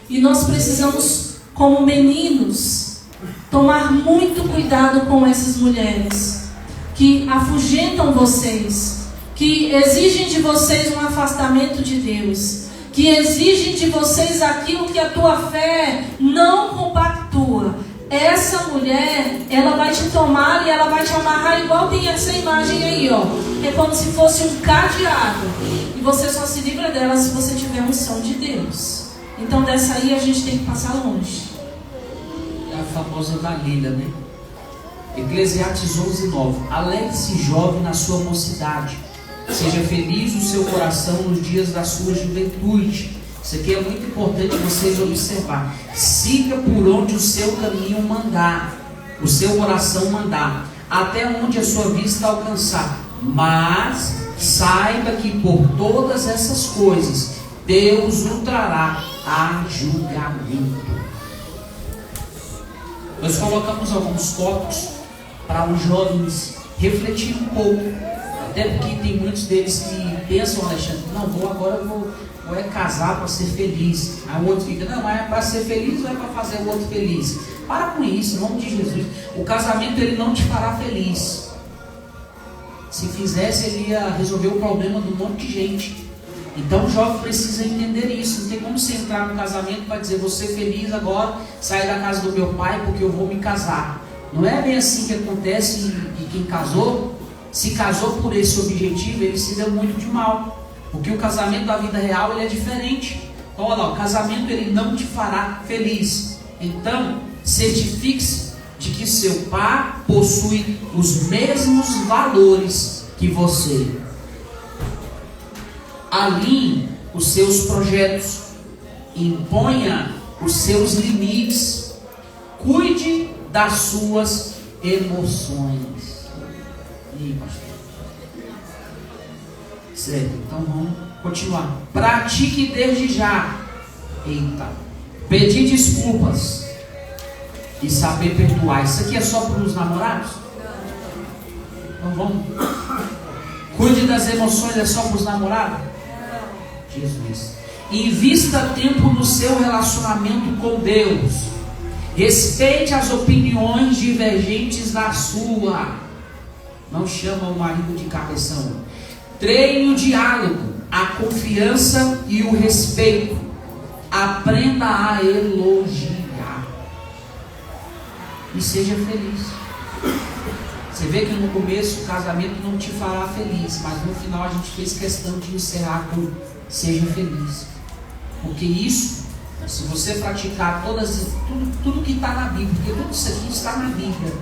E nós precisamos, como meninos, tomar muito cuidado com essas mulheres que afugentam vocês, que exigem de vocês um afastamento de Deus, que exigem de vocês aquilo que a tua fé não compactua. Essa mulher, ela vai te tomar e ela vai te amarrar igual tem essa imagem aí, ó. É como se fosse um cadeado. E você só se livra dela se você tiver a unção de Deus. Então dessa aí a gente tem que passar longe. É a famosa Dalila, né? Eclesiastes 11:9. Alegre-se, jovem, na sua mocidade. Seja feliz o seu coração nos dias da sua juventude. Isso aqui é muito importante vocês observar. Siga por onde o seu caminho mandar, o seu coração mandar, até onde a sua vista alcançar. Mas saiba que por todas essas coisas Deus o trará a julgamento. Nós colocamos alguns tópicos para os jovens refletir um pouco. Até porque tem muitos deles que pensam, Alexandre, não, agora eu vou casar para ser feliz. Aí o outro fica, não, mas é para ser feliz ou é para fazer o outro feliz? Para com isso, em nome de Jesus. O casamento ele não te fará feliz. Se fizesse, ele ia resolver o problema de um monte de gente. Então o jovem precisa entender isso. Não tem como você entrar no casamento para dizer, vou ser feliz agora, sair da casa do meu pai porque eu vou me casar. Não é bem assim que acontece. E quem casou, se casou por esse objetivo, ele se deu muito de mal. Porque o casamento da vida real ele é diferente. Então, olha lá, o casamento ele não te fará feliz. Então, certifique-se de que seu par possui os mesmos valores que você. Alinhe os seus projetos. Imponha os seus limites. Cuide das suas emoções. E pastor. Certo, então vamos continuar. Pratique desde já. Eita. Pedir desculpas e saber perdoar. Isso aqui é só para os namorados? Então vamos. Cuide das emoções, é só para os namorados? Jesus. Invista tempo no seu relacionamento com Deus. Respeite as opiniões divergentes da sua. Não chama o marido de cabeção. Treine o diálogo, a confiança e o respeito. Aprenda a elogiar. E seja feliz. Você vê que no começo o casamento não te fará feliz, mas no final a gente fez questão de encerrar com seja feliz. Porque isso, se você praticar tudo que está na Bíblia, porque tudo isso aqui está na Bíblia,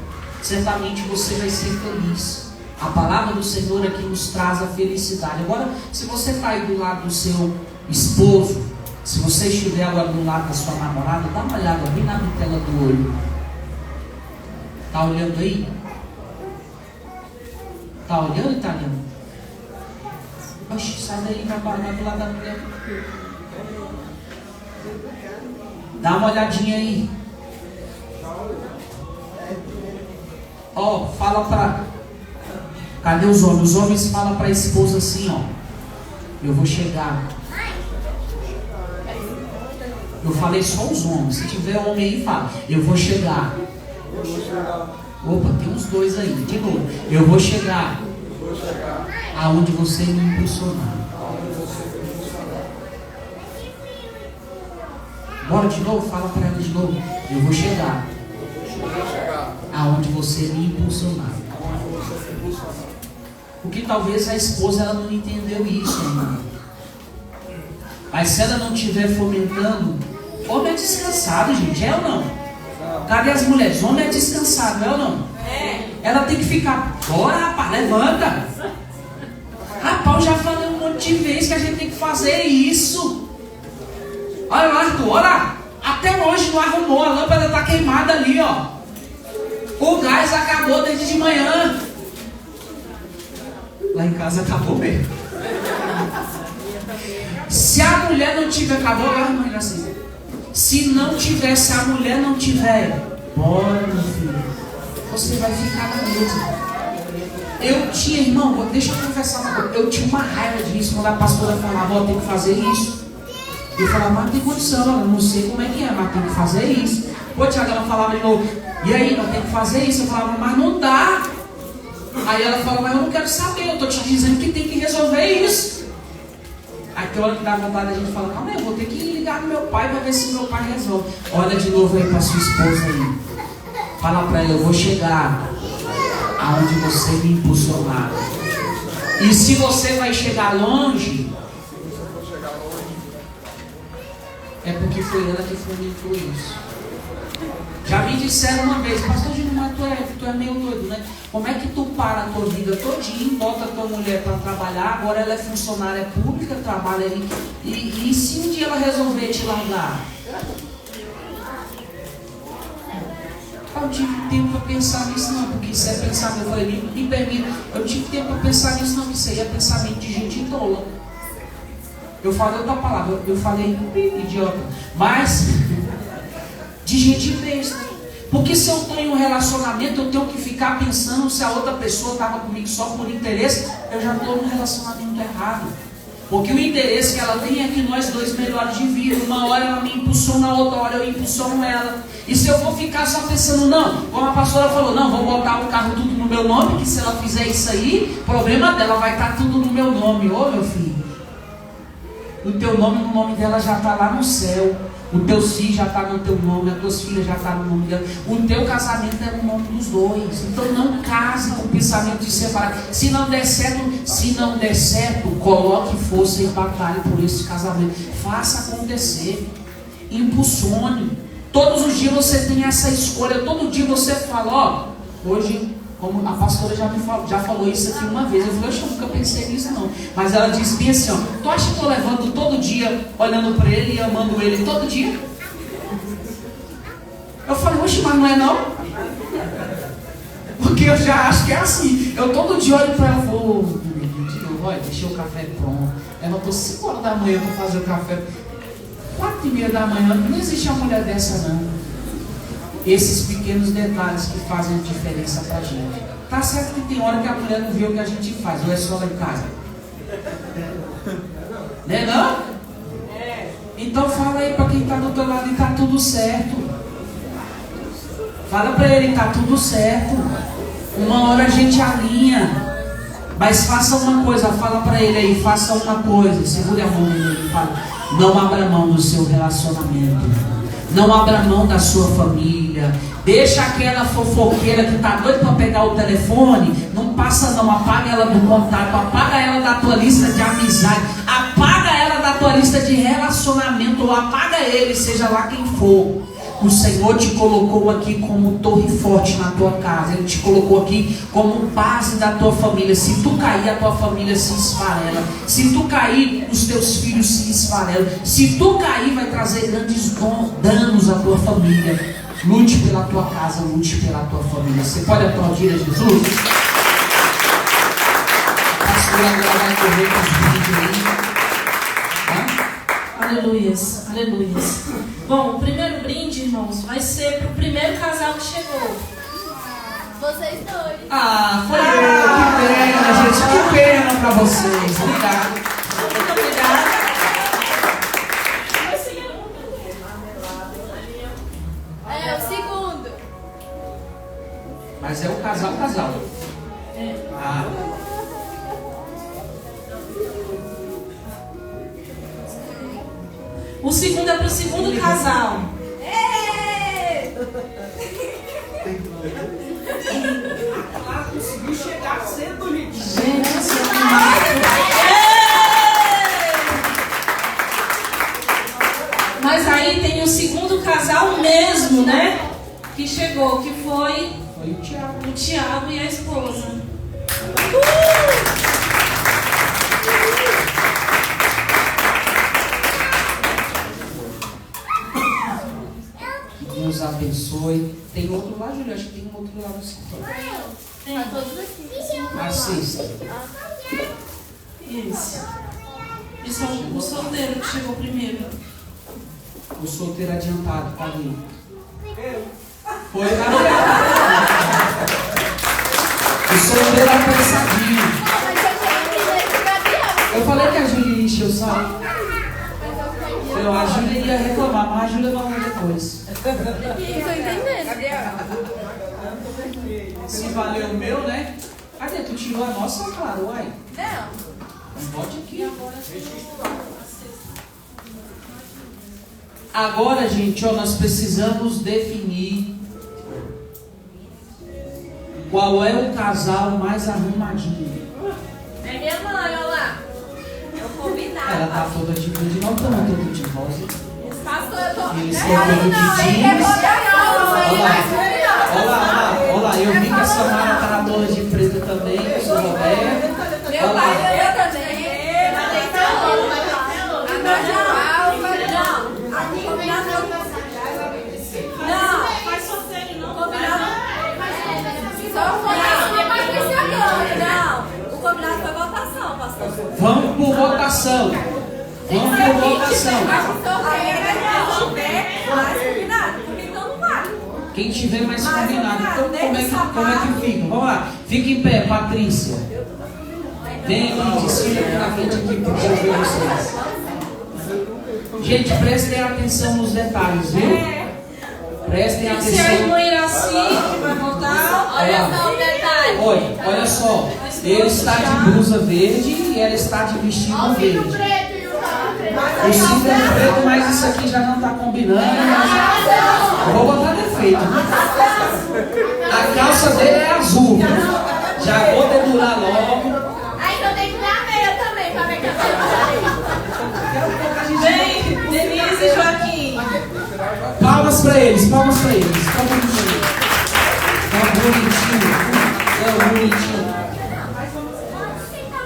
certamente você vai ser feliz. A palavra do Senhor aqui nos traz a felicidade. Agora, se você está aí do lado do seu esposo, se você estiver agora do lado da sua namorada, dá uma olhada bem na tela do olho. Está olhando aí? Está olhando, italiano? Oxe, sai daí para parar do lado da mulher. Dá uma olhadinha aí. Ó, fala para... Cadê os homens? Os homens falam para a esposa assim, ó. Eu vou chegar. Eu falei só os homens. Se tiver homem aí, fala. Eu vou chegar. Opa, tem uns dois aí. De novo. Eu vou chegar. Aonde você me impulsionar. Bora de novo? Fala para ela de novo. Eu vou chegar. Aonde você me impulsionar. Porque talvez a esposa ela não entendeu isso ainda. Mas se ela não estiver fomentando, homem é descansado, gente, é ou não? Cadê as mulheres? Homem é descansado, é ou não? Ela tem que ficar, bora rapaz, levanta. Rapaz, eu já falei um monte de vez que a gente tem que fazer isso. Olha lá, Arthur, olha. Até hoje não arrumou, a lâmpada está queimada ali, ó. O gás acabou desde de manhã. Lá em casa acabou mesmo. Se a mulher não tiver, acabou, mãe, assim. Se não tiver, se a mulher não tiver, bora, meu filho, você vai ficar na mesa. Eu tinha, irmão, deixa eu confessar uma coisa. Eu tinha uma raiva disso quando a pastora falava, ó, tem que fazer isso. Eu falava, mas tem condição, eu não sei como é que é, mas tem que fazer isso. Pô, Tiago, ela falava de novo, e aí, nós temos que fazer isso. Eu falava, mas não dá. Aí ela falava, mas eu não quero saber, eu tô te dizendo que tem que resolver isso. Aí tem hora que dá vontade, a gente fala, calma aí, eu vou ter que ligar no meu pai para ver se meu pai resolve. Olha de novo aí para sua esposa aí. Fala para ela, eu vou chegar aonde você me impulsionar. E se você vai chegar longe, é porque foi ela que fomentou isso. Já me disseram uma vez, pastor Gilmar, tu é meio doido, né? Como é que tu para a tua vida todinha, bota a tua mulher para trabalhar, agora ela é funcionária pública, trabalha ali, e se um dia ela resolver te largar? Eu não tive tempo para pensar nisso não, porque isso é pensamento, eu falei, me permita, eu não tive tempo para pensar nisso não, isso aí é pensamento de gente tola. Eu falei outra palavra, eu falei idiota, mas de gente besta. Porque se eu estou em um relacionamento, eu tenho que ficar pensando se a outra pessoa estava comigo só por interesse, eu já estou num relacionamento errado. Porque o interesse que ela tem é que nós dois melhores de vida. Uma hora ela me impulsiona, outra hora eu impulsiono ela. E se eu vou ficar só pensando, não, como a pastora falou, não, vou botar o carro tudo no meu nome, que se ela fizer isso aí, o problema dela vai estar tudo no meu nome. Ô meu filho, o teu nome, no nome dela já está lá no céu. O teu filho já está no teu nome, as tuas filhas já estão no nome dela. O teu casamento é no nome dos dois. Então não case com o pensamento de separar. Se não der certo, coloque força e batalhe por esse casamento. Faça acontecer. Impulsione. Todos os dias você tem essa escolha. Todo dia você fala, ó, hoje, como a pastora já falou isso aqui uma vez. Eu falei, eu nunca pensei nisso não. Mas ela disse bem assim, ó, tu acha que eu levanto todo dia olhando para ele e amando ele todo dia? Eu falei, oxe, mas não é não? Porque eu já acho que é assim. Eu todo dia olho para ela e falo, olha, deixei o café pronto. Ela estou 5 horas da manhã para fazer o café. 4h30 da manhã, não existe uma mulher dessa não. Esses pequenos detalhes que fazem a diferença pra gente. Tá certo que tem hora que a mulher não vê o que a gente faz, ou é só lá em casa? Né não? Então fala aí pra quem tá do teu lado e tá tudo certo. Fala pra ele, tá tudo certo. Uma hora a gente alinha. Mas faça uma coisa, fala pra ele aí, faça uma coisa. Segure a mão dele e fala, não abra mão do seu relacionamento. Não abra mão da sua família. Deixa aquela fofoqueira que está doida para pegar o telefone. Não passa não, apaga ela do contato. Apaga ela da tua lista de amizade. Apaga ela da tua lista de relacionamento. Ou apaga ele, seja lá quem for. O Senhor te colocou aqui como torre forte na tua casa. Ele te colocou aqui como base da tua família. Se tu cair, a tua família se esfarela. Se tu cair, os teus filhos se esfarelam. Se tu cair, vai trazer grandes danos à tua família. Lute pela tua casa, lute pela tua família. Você pode aplaudir a Jesus? A pastora agora vai correr com os vídeos aí. Aleluias, aleluias. Bom, o primeiro brinde, irmãos, vai ser para o primeiro casal que chegou. Vocês dois. Ah, foi que pena, gente. Que pena para vocês. Obrigado. Muito obrigada. É o segundo. Mas é o casal. É. Ah. O segundo é para o segundo casal. Conseguiu chegar cedo, gente. Mas aí tem o segundo casal mesmo, né? Que chegou, que foi o Tiago e a esposa. nos abençoe. Tem outro lá, Júlia? Acho que tem um outro lá no escritório. Tem todos aqui. Assista. Isso. Isso é o solteiro que chegou primeiro. O solteiro adiantado, tá ali. Foi Gabriel. O solteiro apressadinho. Eu falei que a Júlia ia encher o saco. A Júlia ia reclamar, mas a Júlia vai lá depois. Se valeu o meu, né? Cadê? Tu tirou a nossa, claro, uai? Não. Bote aqui agora. Agora, gente, ó, nós precisamos definir qual é o casal mais arrumadinho. É minha mãe, olha lá. Eu combinava. Ela tá toda de verde, não estamos todos de rosa. Pastor, eu tô... Eles estão todos de jeans. Olha lá, eu vi que a Samara tá toda de preto também, eu sou Roberto. Meu pai, eu também. Não, faz sorteio não. Combinado. Só foi não. O combinado foi votação, pastor. Vamos por votação. Vamos por votação. Aí ele tiver mais combinado, porque então não vale. Quem tiver mais combinado. Então como é que fica? Vamos lá. Fica em pé, Patrícia. Vem aqui, desfila aqui na frente aqui para eu ver vocês. Gente, prestem atenção nos detalhes, viu? Prestem Tem que ser a atenção. irmã Iraci que vai votar. Olha só o detalhe. Olha só. Ele está de blusa verde e ela está de vestido verde. O cinto é preto, mas isso aqui já não está combinando. Eu vou botar defeito. A calça dele é azul. Já vou dedurar logo. Aí eu tenho que dar a meia também, pra ver que eu Vem, Denise e Joaquim. Palmas para eles, palmas para eles. Tá bonitinho. Tá bonitinho.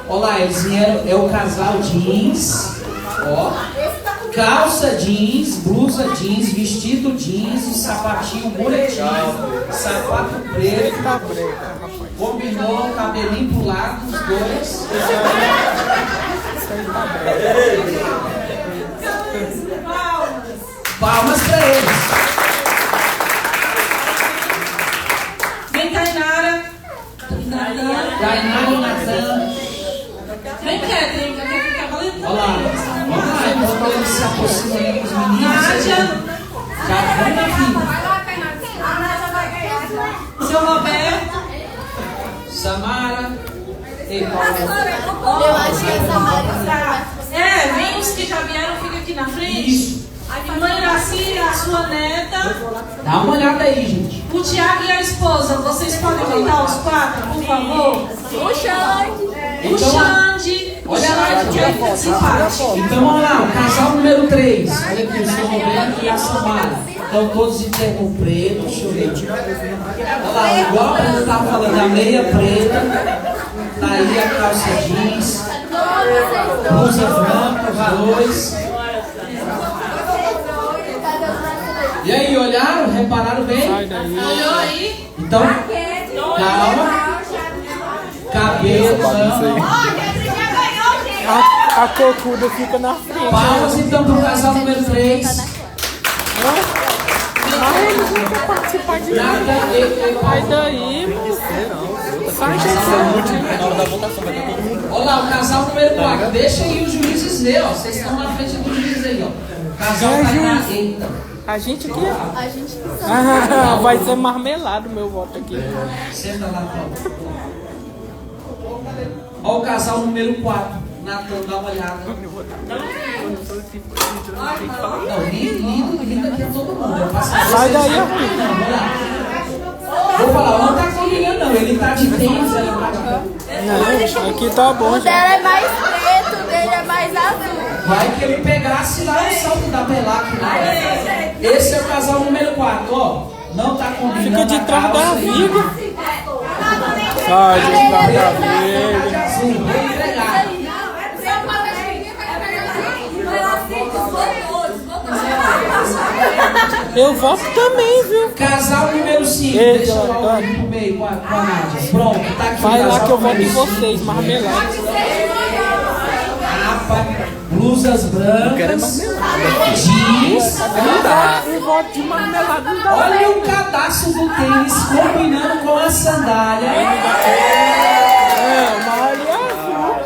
Olha lá, eles vieram, é o casal jeans, ó. Calça jeans, blusa jeans, vestido jeans e sapatinho bonitinho, sapato preto. Combinou, cabelinho pro lado, os dois. Palmas pra eles. Vem, Tainara. Tainara e Natan. Vem, Catherine, que aqui tá valendo. Olha lá. Enquanto eles se aproximam aí com os meninos. Nádia. Já vem aqui. Vai lá, Fernanda. A Nádia vai ganhar. Seu Roberto. Samara. Ei, Paulo. Eu acho que essa Maria. Vem os que já vieram, fica aqui na frente. Isso. A irmã Iraci, a sua neta. Dá uma olhada aí, gente. O Tiago e a esposa. Vocês podem voltar os quatro, por favor? O Xande. O Xande. Olha lá, Xande é muito simpático. Então vamos lá, o casal número 3. Olha aqui, o seu Roberto e a Samara. Estão todos de terno preto, deixa eu ver. Olha lá, igual a gente estava falando, a meia preta. Tá aí a calça jeans. Blusa branca, os dois. E aí, olharam? Repararam bem? Olhou aí? Então, calma. Cabelo, não. A cocuda fica na frente. Palmas então pro casal número 3. Participar de nada. Nada, Sai daí, moço. Sai daí. olha lá, o casal número 4. Deixa aí os juízes ver, ó. Vocês estão na frente dos juízes aí, ó. Casal tá na. Eita. A gente aqui, ó. Vai ser marmelado meu voto aqui. Senta lá, Paulo. Olha o casal número 4. Natan, dá uma olhada. Não, lindo aqui é todo mundo. Sai daí, ó. Vou falar, não tá combinando não. Ele tá de tênis, ela tá de... Não, aqui tá bom, O gente. dela é mais preto, o dele é mais azul. Vai que ele pegasse lá no salto da Belac lá. Esse é o casal número 4, ó. Não tá combinando. Fica de a trás da calça aí. viga. Sai de trás da viga. Azul, bem entregado. Eu voto também, viu? Casal número 5. Ei, Deixa eu Dora, ir pro meio com a Nádia. Pronto, tá aqui. Vai o lá casal que eu voto em número vocês, 5. marmelada. Capa, blusas brancas, jeans. Um voto de marmelada não dá. Olha o cadastro do tênis combinando com a sandália. É, Maria azul.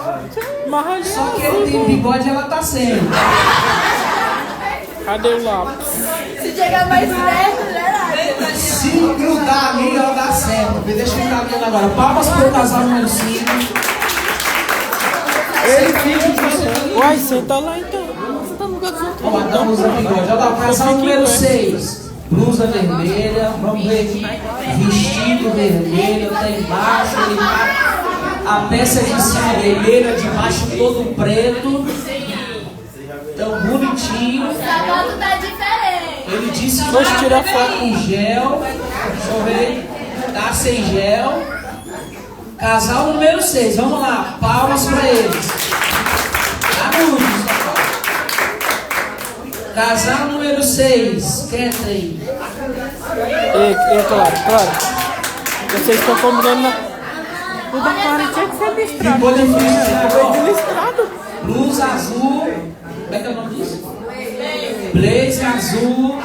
Maria Só que ele tem bigode e ela tá sem. Cadê o lápis? Se chegar mais perto, já era. Se grudar ali, ela dá certo. Deixa eu ficar vendo agora. Palmas pro casal número 5. Ele finge que você tá. Uai, senta lá então. Você tá no lugar dos outros. Ó, a blusa bigode. Olha lá, o casal número 6. Blusa vermelha. Vamos ver. Vestido vermelho. Tá embaixo. Ele tá. A peça de cima vermelha, de baixo todo preto. Tão bonitinho. O sapato tá diferente. Ele disse que Vamos tá tirar foto. com gel. Deixa eu ver. Tá sem gel. Casal número 6. Vamos lá. Palmas pra eles. Agudos. Casal número 6. Kathleen. Ei, claro. Vocês estão combinando na... O da Clara tinha que ser listrado. Ficou difícil. Foi de listrado. Blusa azul. Como é que é o nome disso? Blaze azul.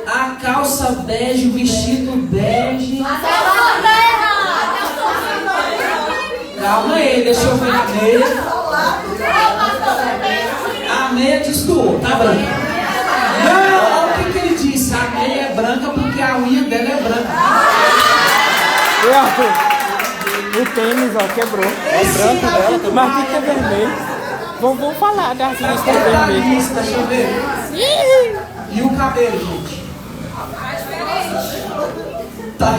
A calça bege, o vestido bege. Calma aí, deixa eu ver a meia. A meia destoou, tá branca. Não, olha o que ele disse. A meia é branca porque a unha dela é branca. E Arthur, o tênis, ó, quebrou. É branco dela, mas aqui é vermelho. Vamos falar das listas vermelhas. Lista, deixa eu ver. E o cabelo, gente? Tá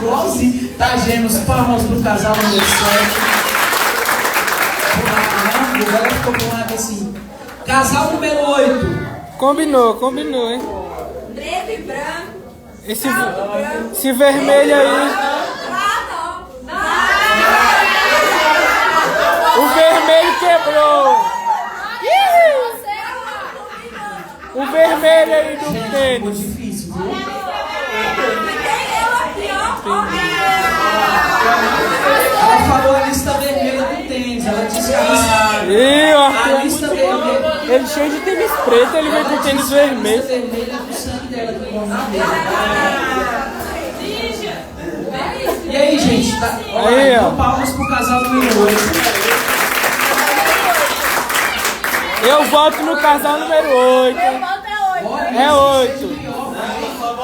igualzinho. Tá gêmeos, palmas pro casal número 7. Agora ficou com um lado assim. Casal número 8. Combinou, hein? Preto e branco. Esse vermelho aí. O vermelho quebrou. O vermelho aí do Ficou tênis. difícil, viu? Ela falou a lista vermelha do tênis. Ela disse que Ih, o a Arthur é lista muito vermelha. bom. Ele cheio de tênis preto, ele veio com tênis A lista vermelho. vermelha é do sangue dela que vão na dele. E aí, gente? Tá... Aí, ó. Então, palmas pro casal número 8. Eu voto no casal número 8. É 8.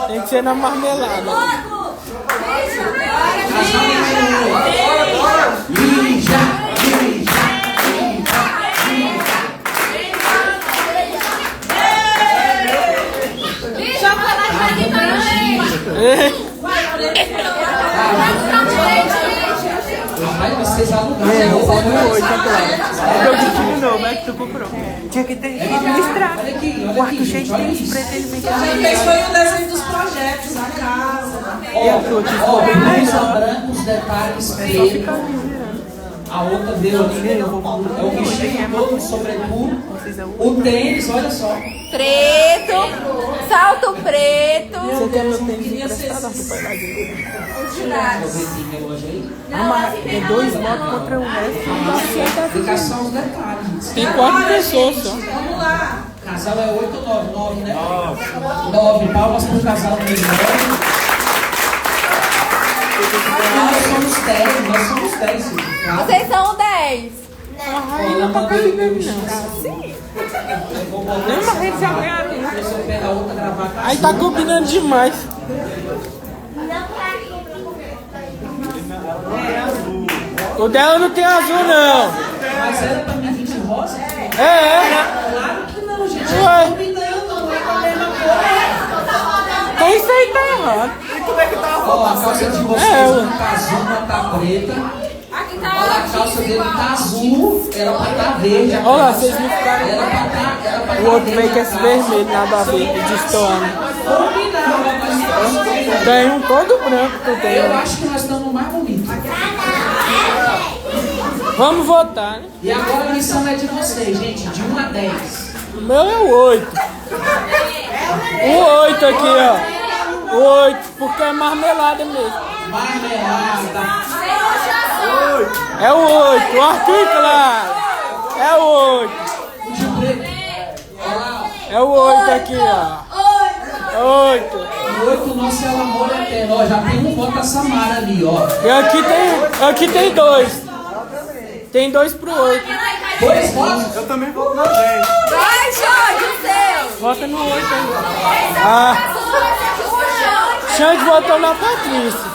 Tem que ser na marmelada. Casal número 8. Lígia. Vai, vocês alugaram. Eu voto no 8, claro. Eu disse de novo, é que tu comprou. Tinha que ter listrado. Olha aqui, O Arthur cheio de tênis preto, ele vem com Fez foi o desenho dos projetos, a casa. Ó, blusa branca, os detalhes feios. A outra deu ali, é o vestido todo, sobretudo. O tênis, olha só. Preto, salto preto. Você quer meu tênis emprestado, Arthur? Vai lá de novo. Deixa eu ver esse relógio aí. É 2 votos contra o resto. Não dá certo. Fica só os detalhes. Tem 4 pessoas só. Vamos lá. Casal é 8 ou 9? 9, né? 9. Palmas pro casal número 9. Nós somos 10, filho. Tá? Vocês são 10. Ela mandou eu vestir. Não, mas eles já ganharam. Deixa eu pegar outra gravata. Aí tá combinando demais. O dela não tem azul, não. Mas era pra mim de rosa? Claro que não, gente. Ué. Combinando, não é a mesma coisa. Então isso aí tá errado. Ó, a calça de vocês não tá azul, não tá preta. Aqui tá Olha, a calça dele tá azul, era pra tá verde. Olha lá, vocês me ficaram. Era pra tá O outro veio com esse vermelho, nada a ver, destoando. Combinado. Tem um todo branco que tem. Eu acho que nós estamos mais bonitos. Vamos votar, né? E agora a missão é de vocês, gente, de 1 a 10. O meu é o 8. O 8 aqui, ó. O 8, porque é marmelada mesmo. Marmelada. É o 8, o Arthur, claro. É o 8. O de preto. Olha lá, É o 8 aqui, ó. 8. ó. O 8, nosso é o amor eterno. Ó, já tem um voto a Samara ali, ó. E aqui tem 2. Tem 2 pro 8. 2 votos? Eu também vou na 10. Vai, Jorge, o seu. Vota no 8 aí. Ah, Xande votou na Patrícia.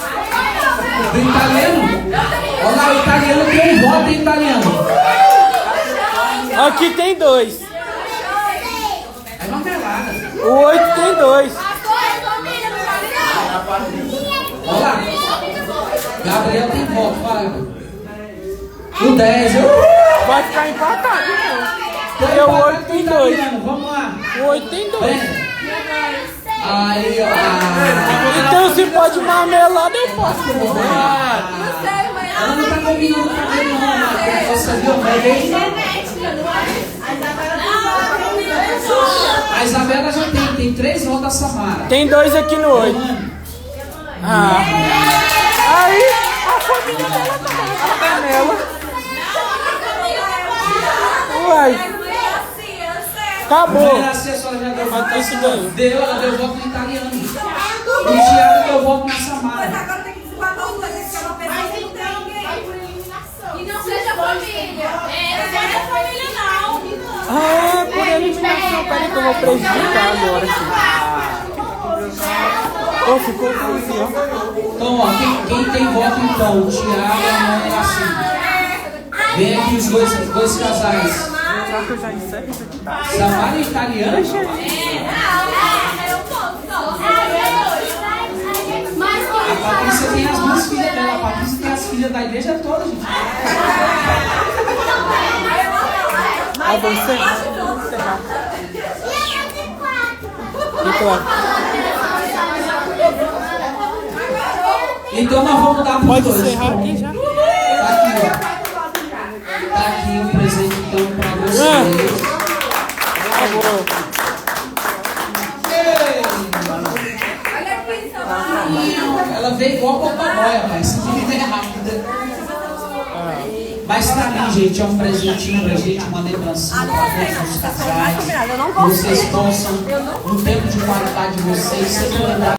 Do italiano? Olha lá, o italiano tem um voto em italiano. Aqui tem 2. É marmelada. O 8 tem 2. Olha lá. Gabriel tem voto, vai. O 10, Vai ficar empatado, então. Porque o 8 tem 2. Vamos lá. O 8 tem 2. Aí, ó. Então se pode marmelada, eu posso. Ela não tá combinando com ele, não. Você viu? A Isabela já tem 3 votos a Samara. Tem 2 aqui no 8. Ah. Aí, a família dela tá nela. Uai, acabou. A senhora já deu voto na Patrícia Samara. ganhou. Ela deu voto no italiano. O Thiago deu voto na Samara. Agora tem que desempatar os dois, que é uma pessoa que não tem ninguém. E não seja família. Não seja família, não. Ah, por eliminação. Peraí que eu vou prejudicar agora. Ó, ficou tudo aqui, ó. Então, ó, quem tem voto então? O Thiago e a Mãe Lacinho. Vem aqui os dois casais. Será que eu já encerro isso aqui? Samara e italiano? A Patrícia tem as 2 filhas dela. A Patrícia tem as filhas da igreja toda, gente. Ah, vou encerrar. Vou encerrar. Então nós vamos dar para os Pode dois. encerrar aqui já. Tá aqui, ó. Tá aqui um presente então para vocês. Acabou. Olha aqui, Samara. Ela veio igual a papai, rapaz. Essa menina é rápida. Mas tá ali, gente, é um presentinho pra gente, uma lembrancinha para todos os casais. Vocês possam, no tempo de qualidade de vocês, sempre lembrar.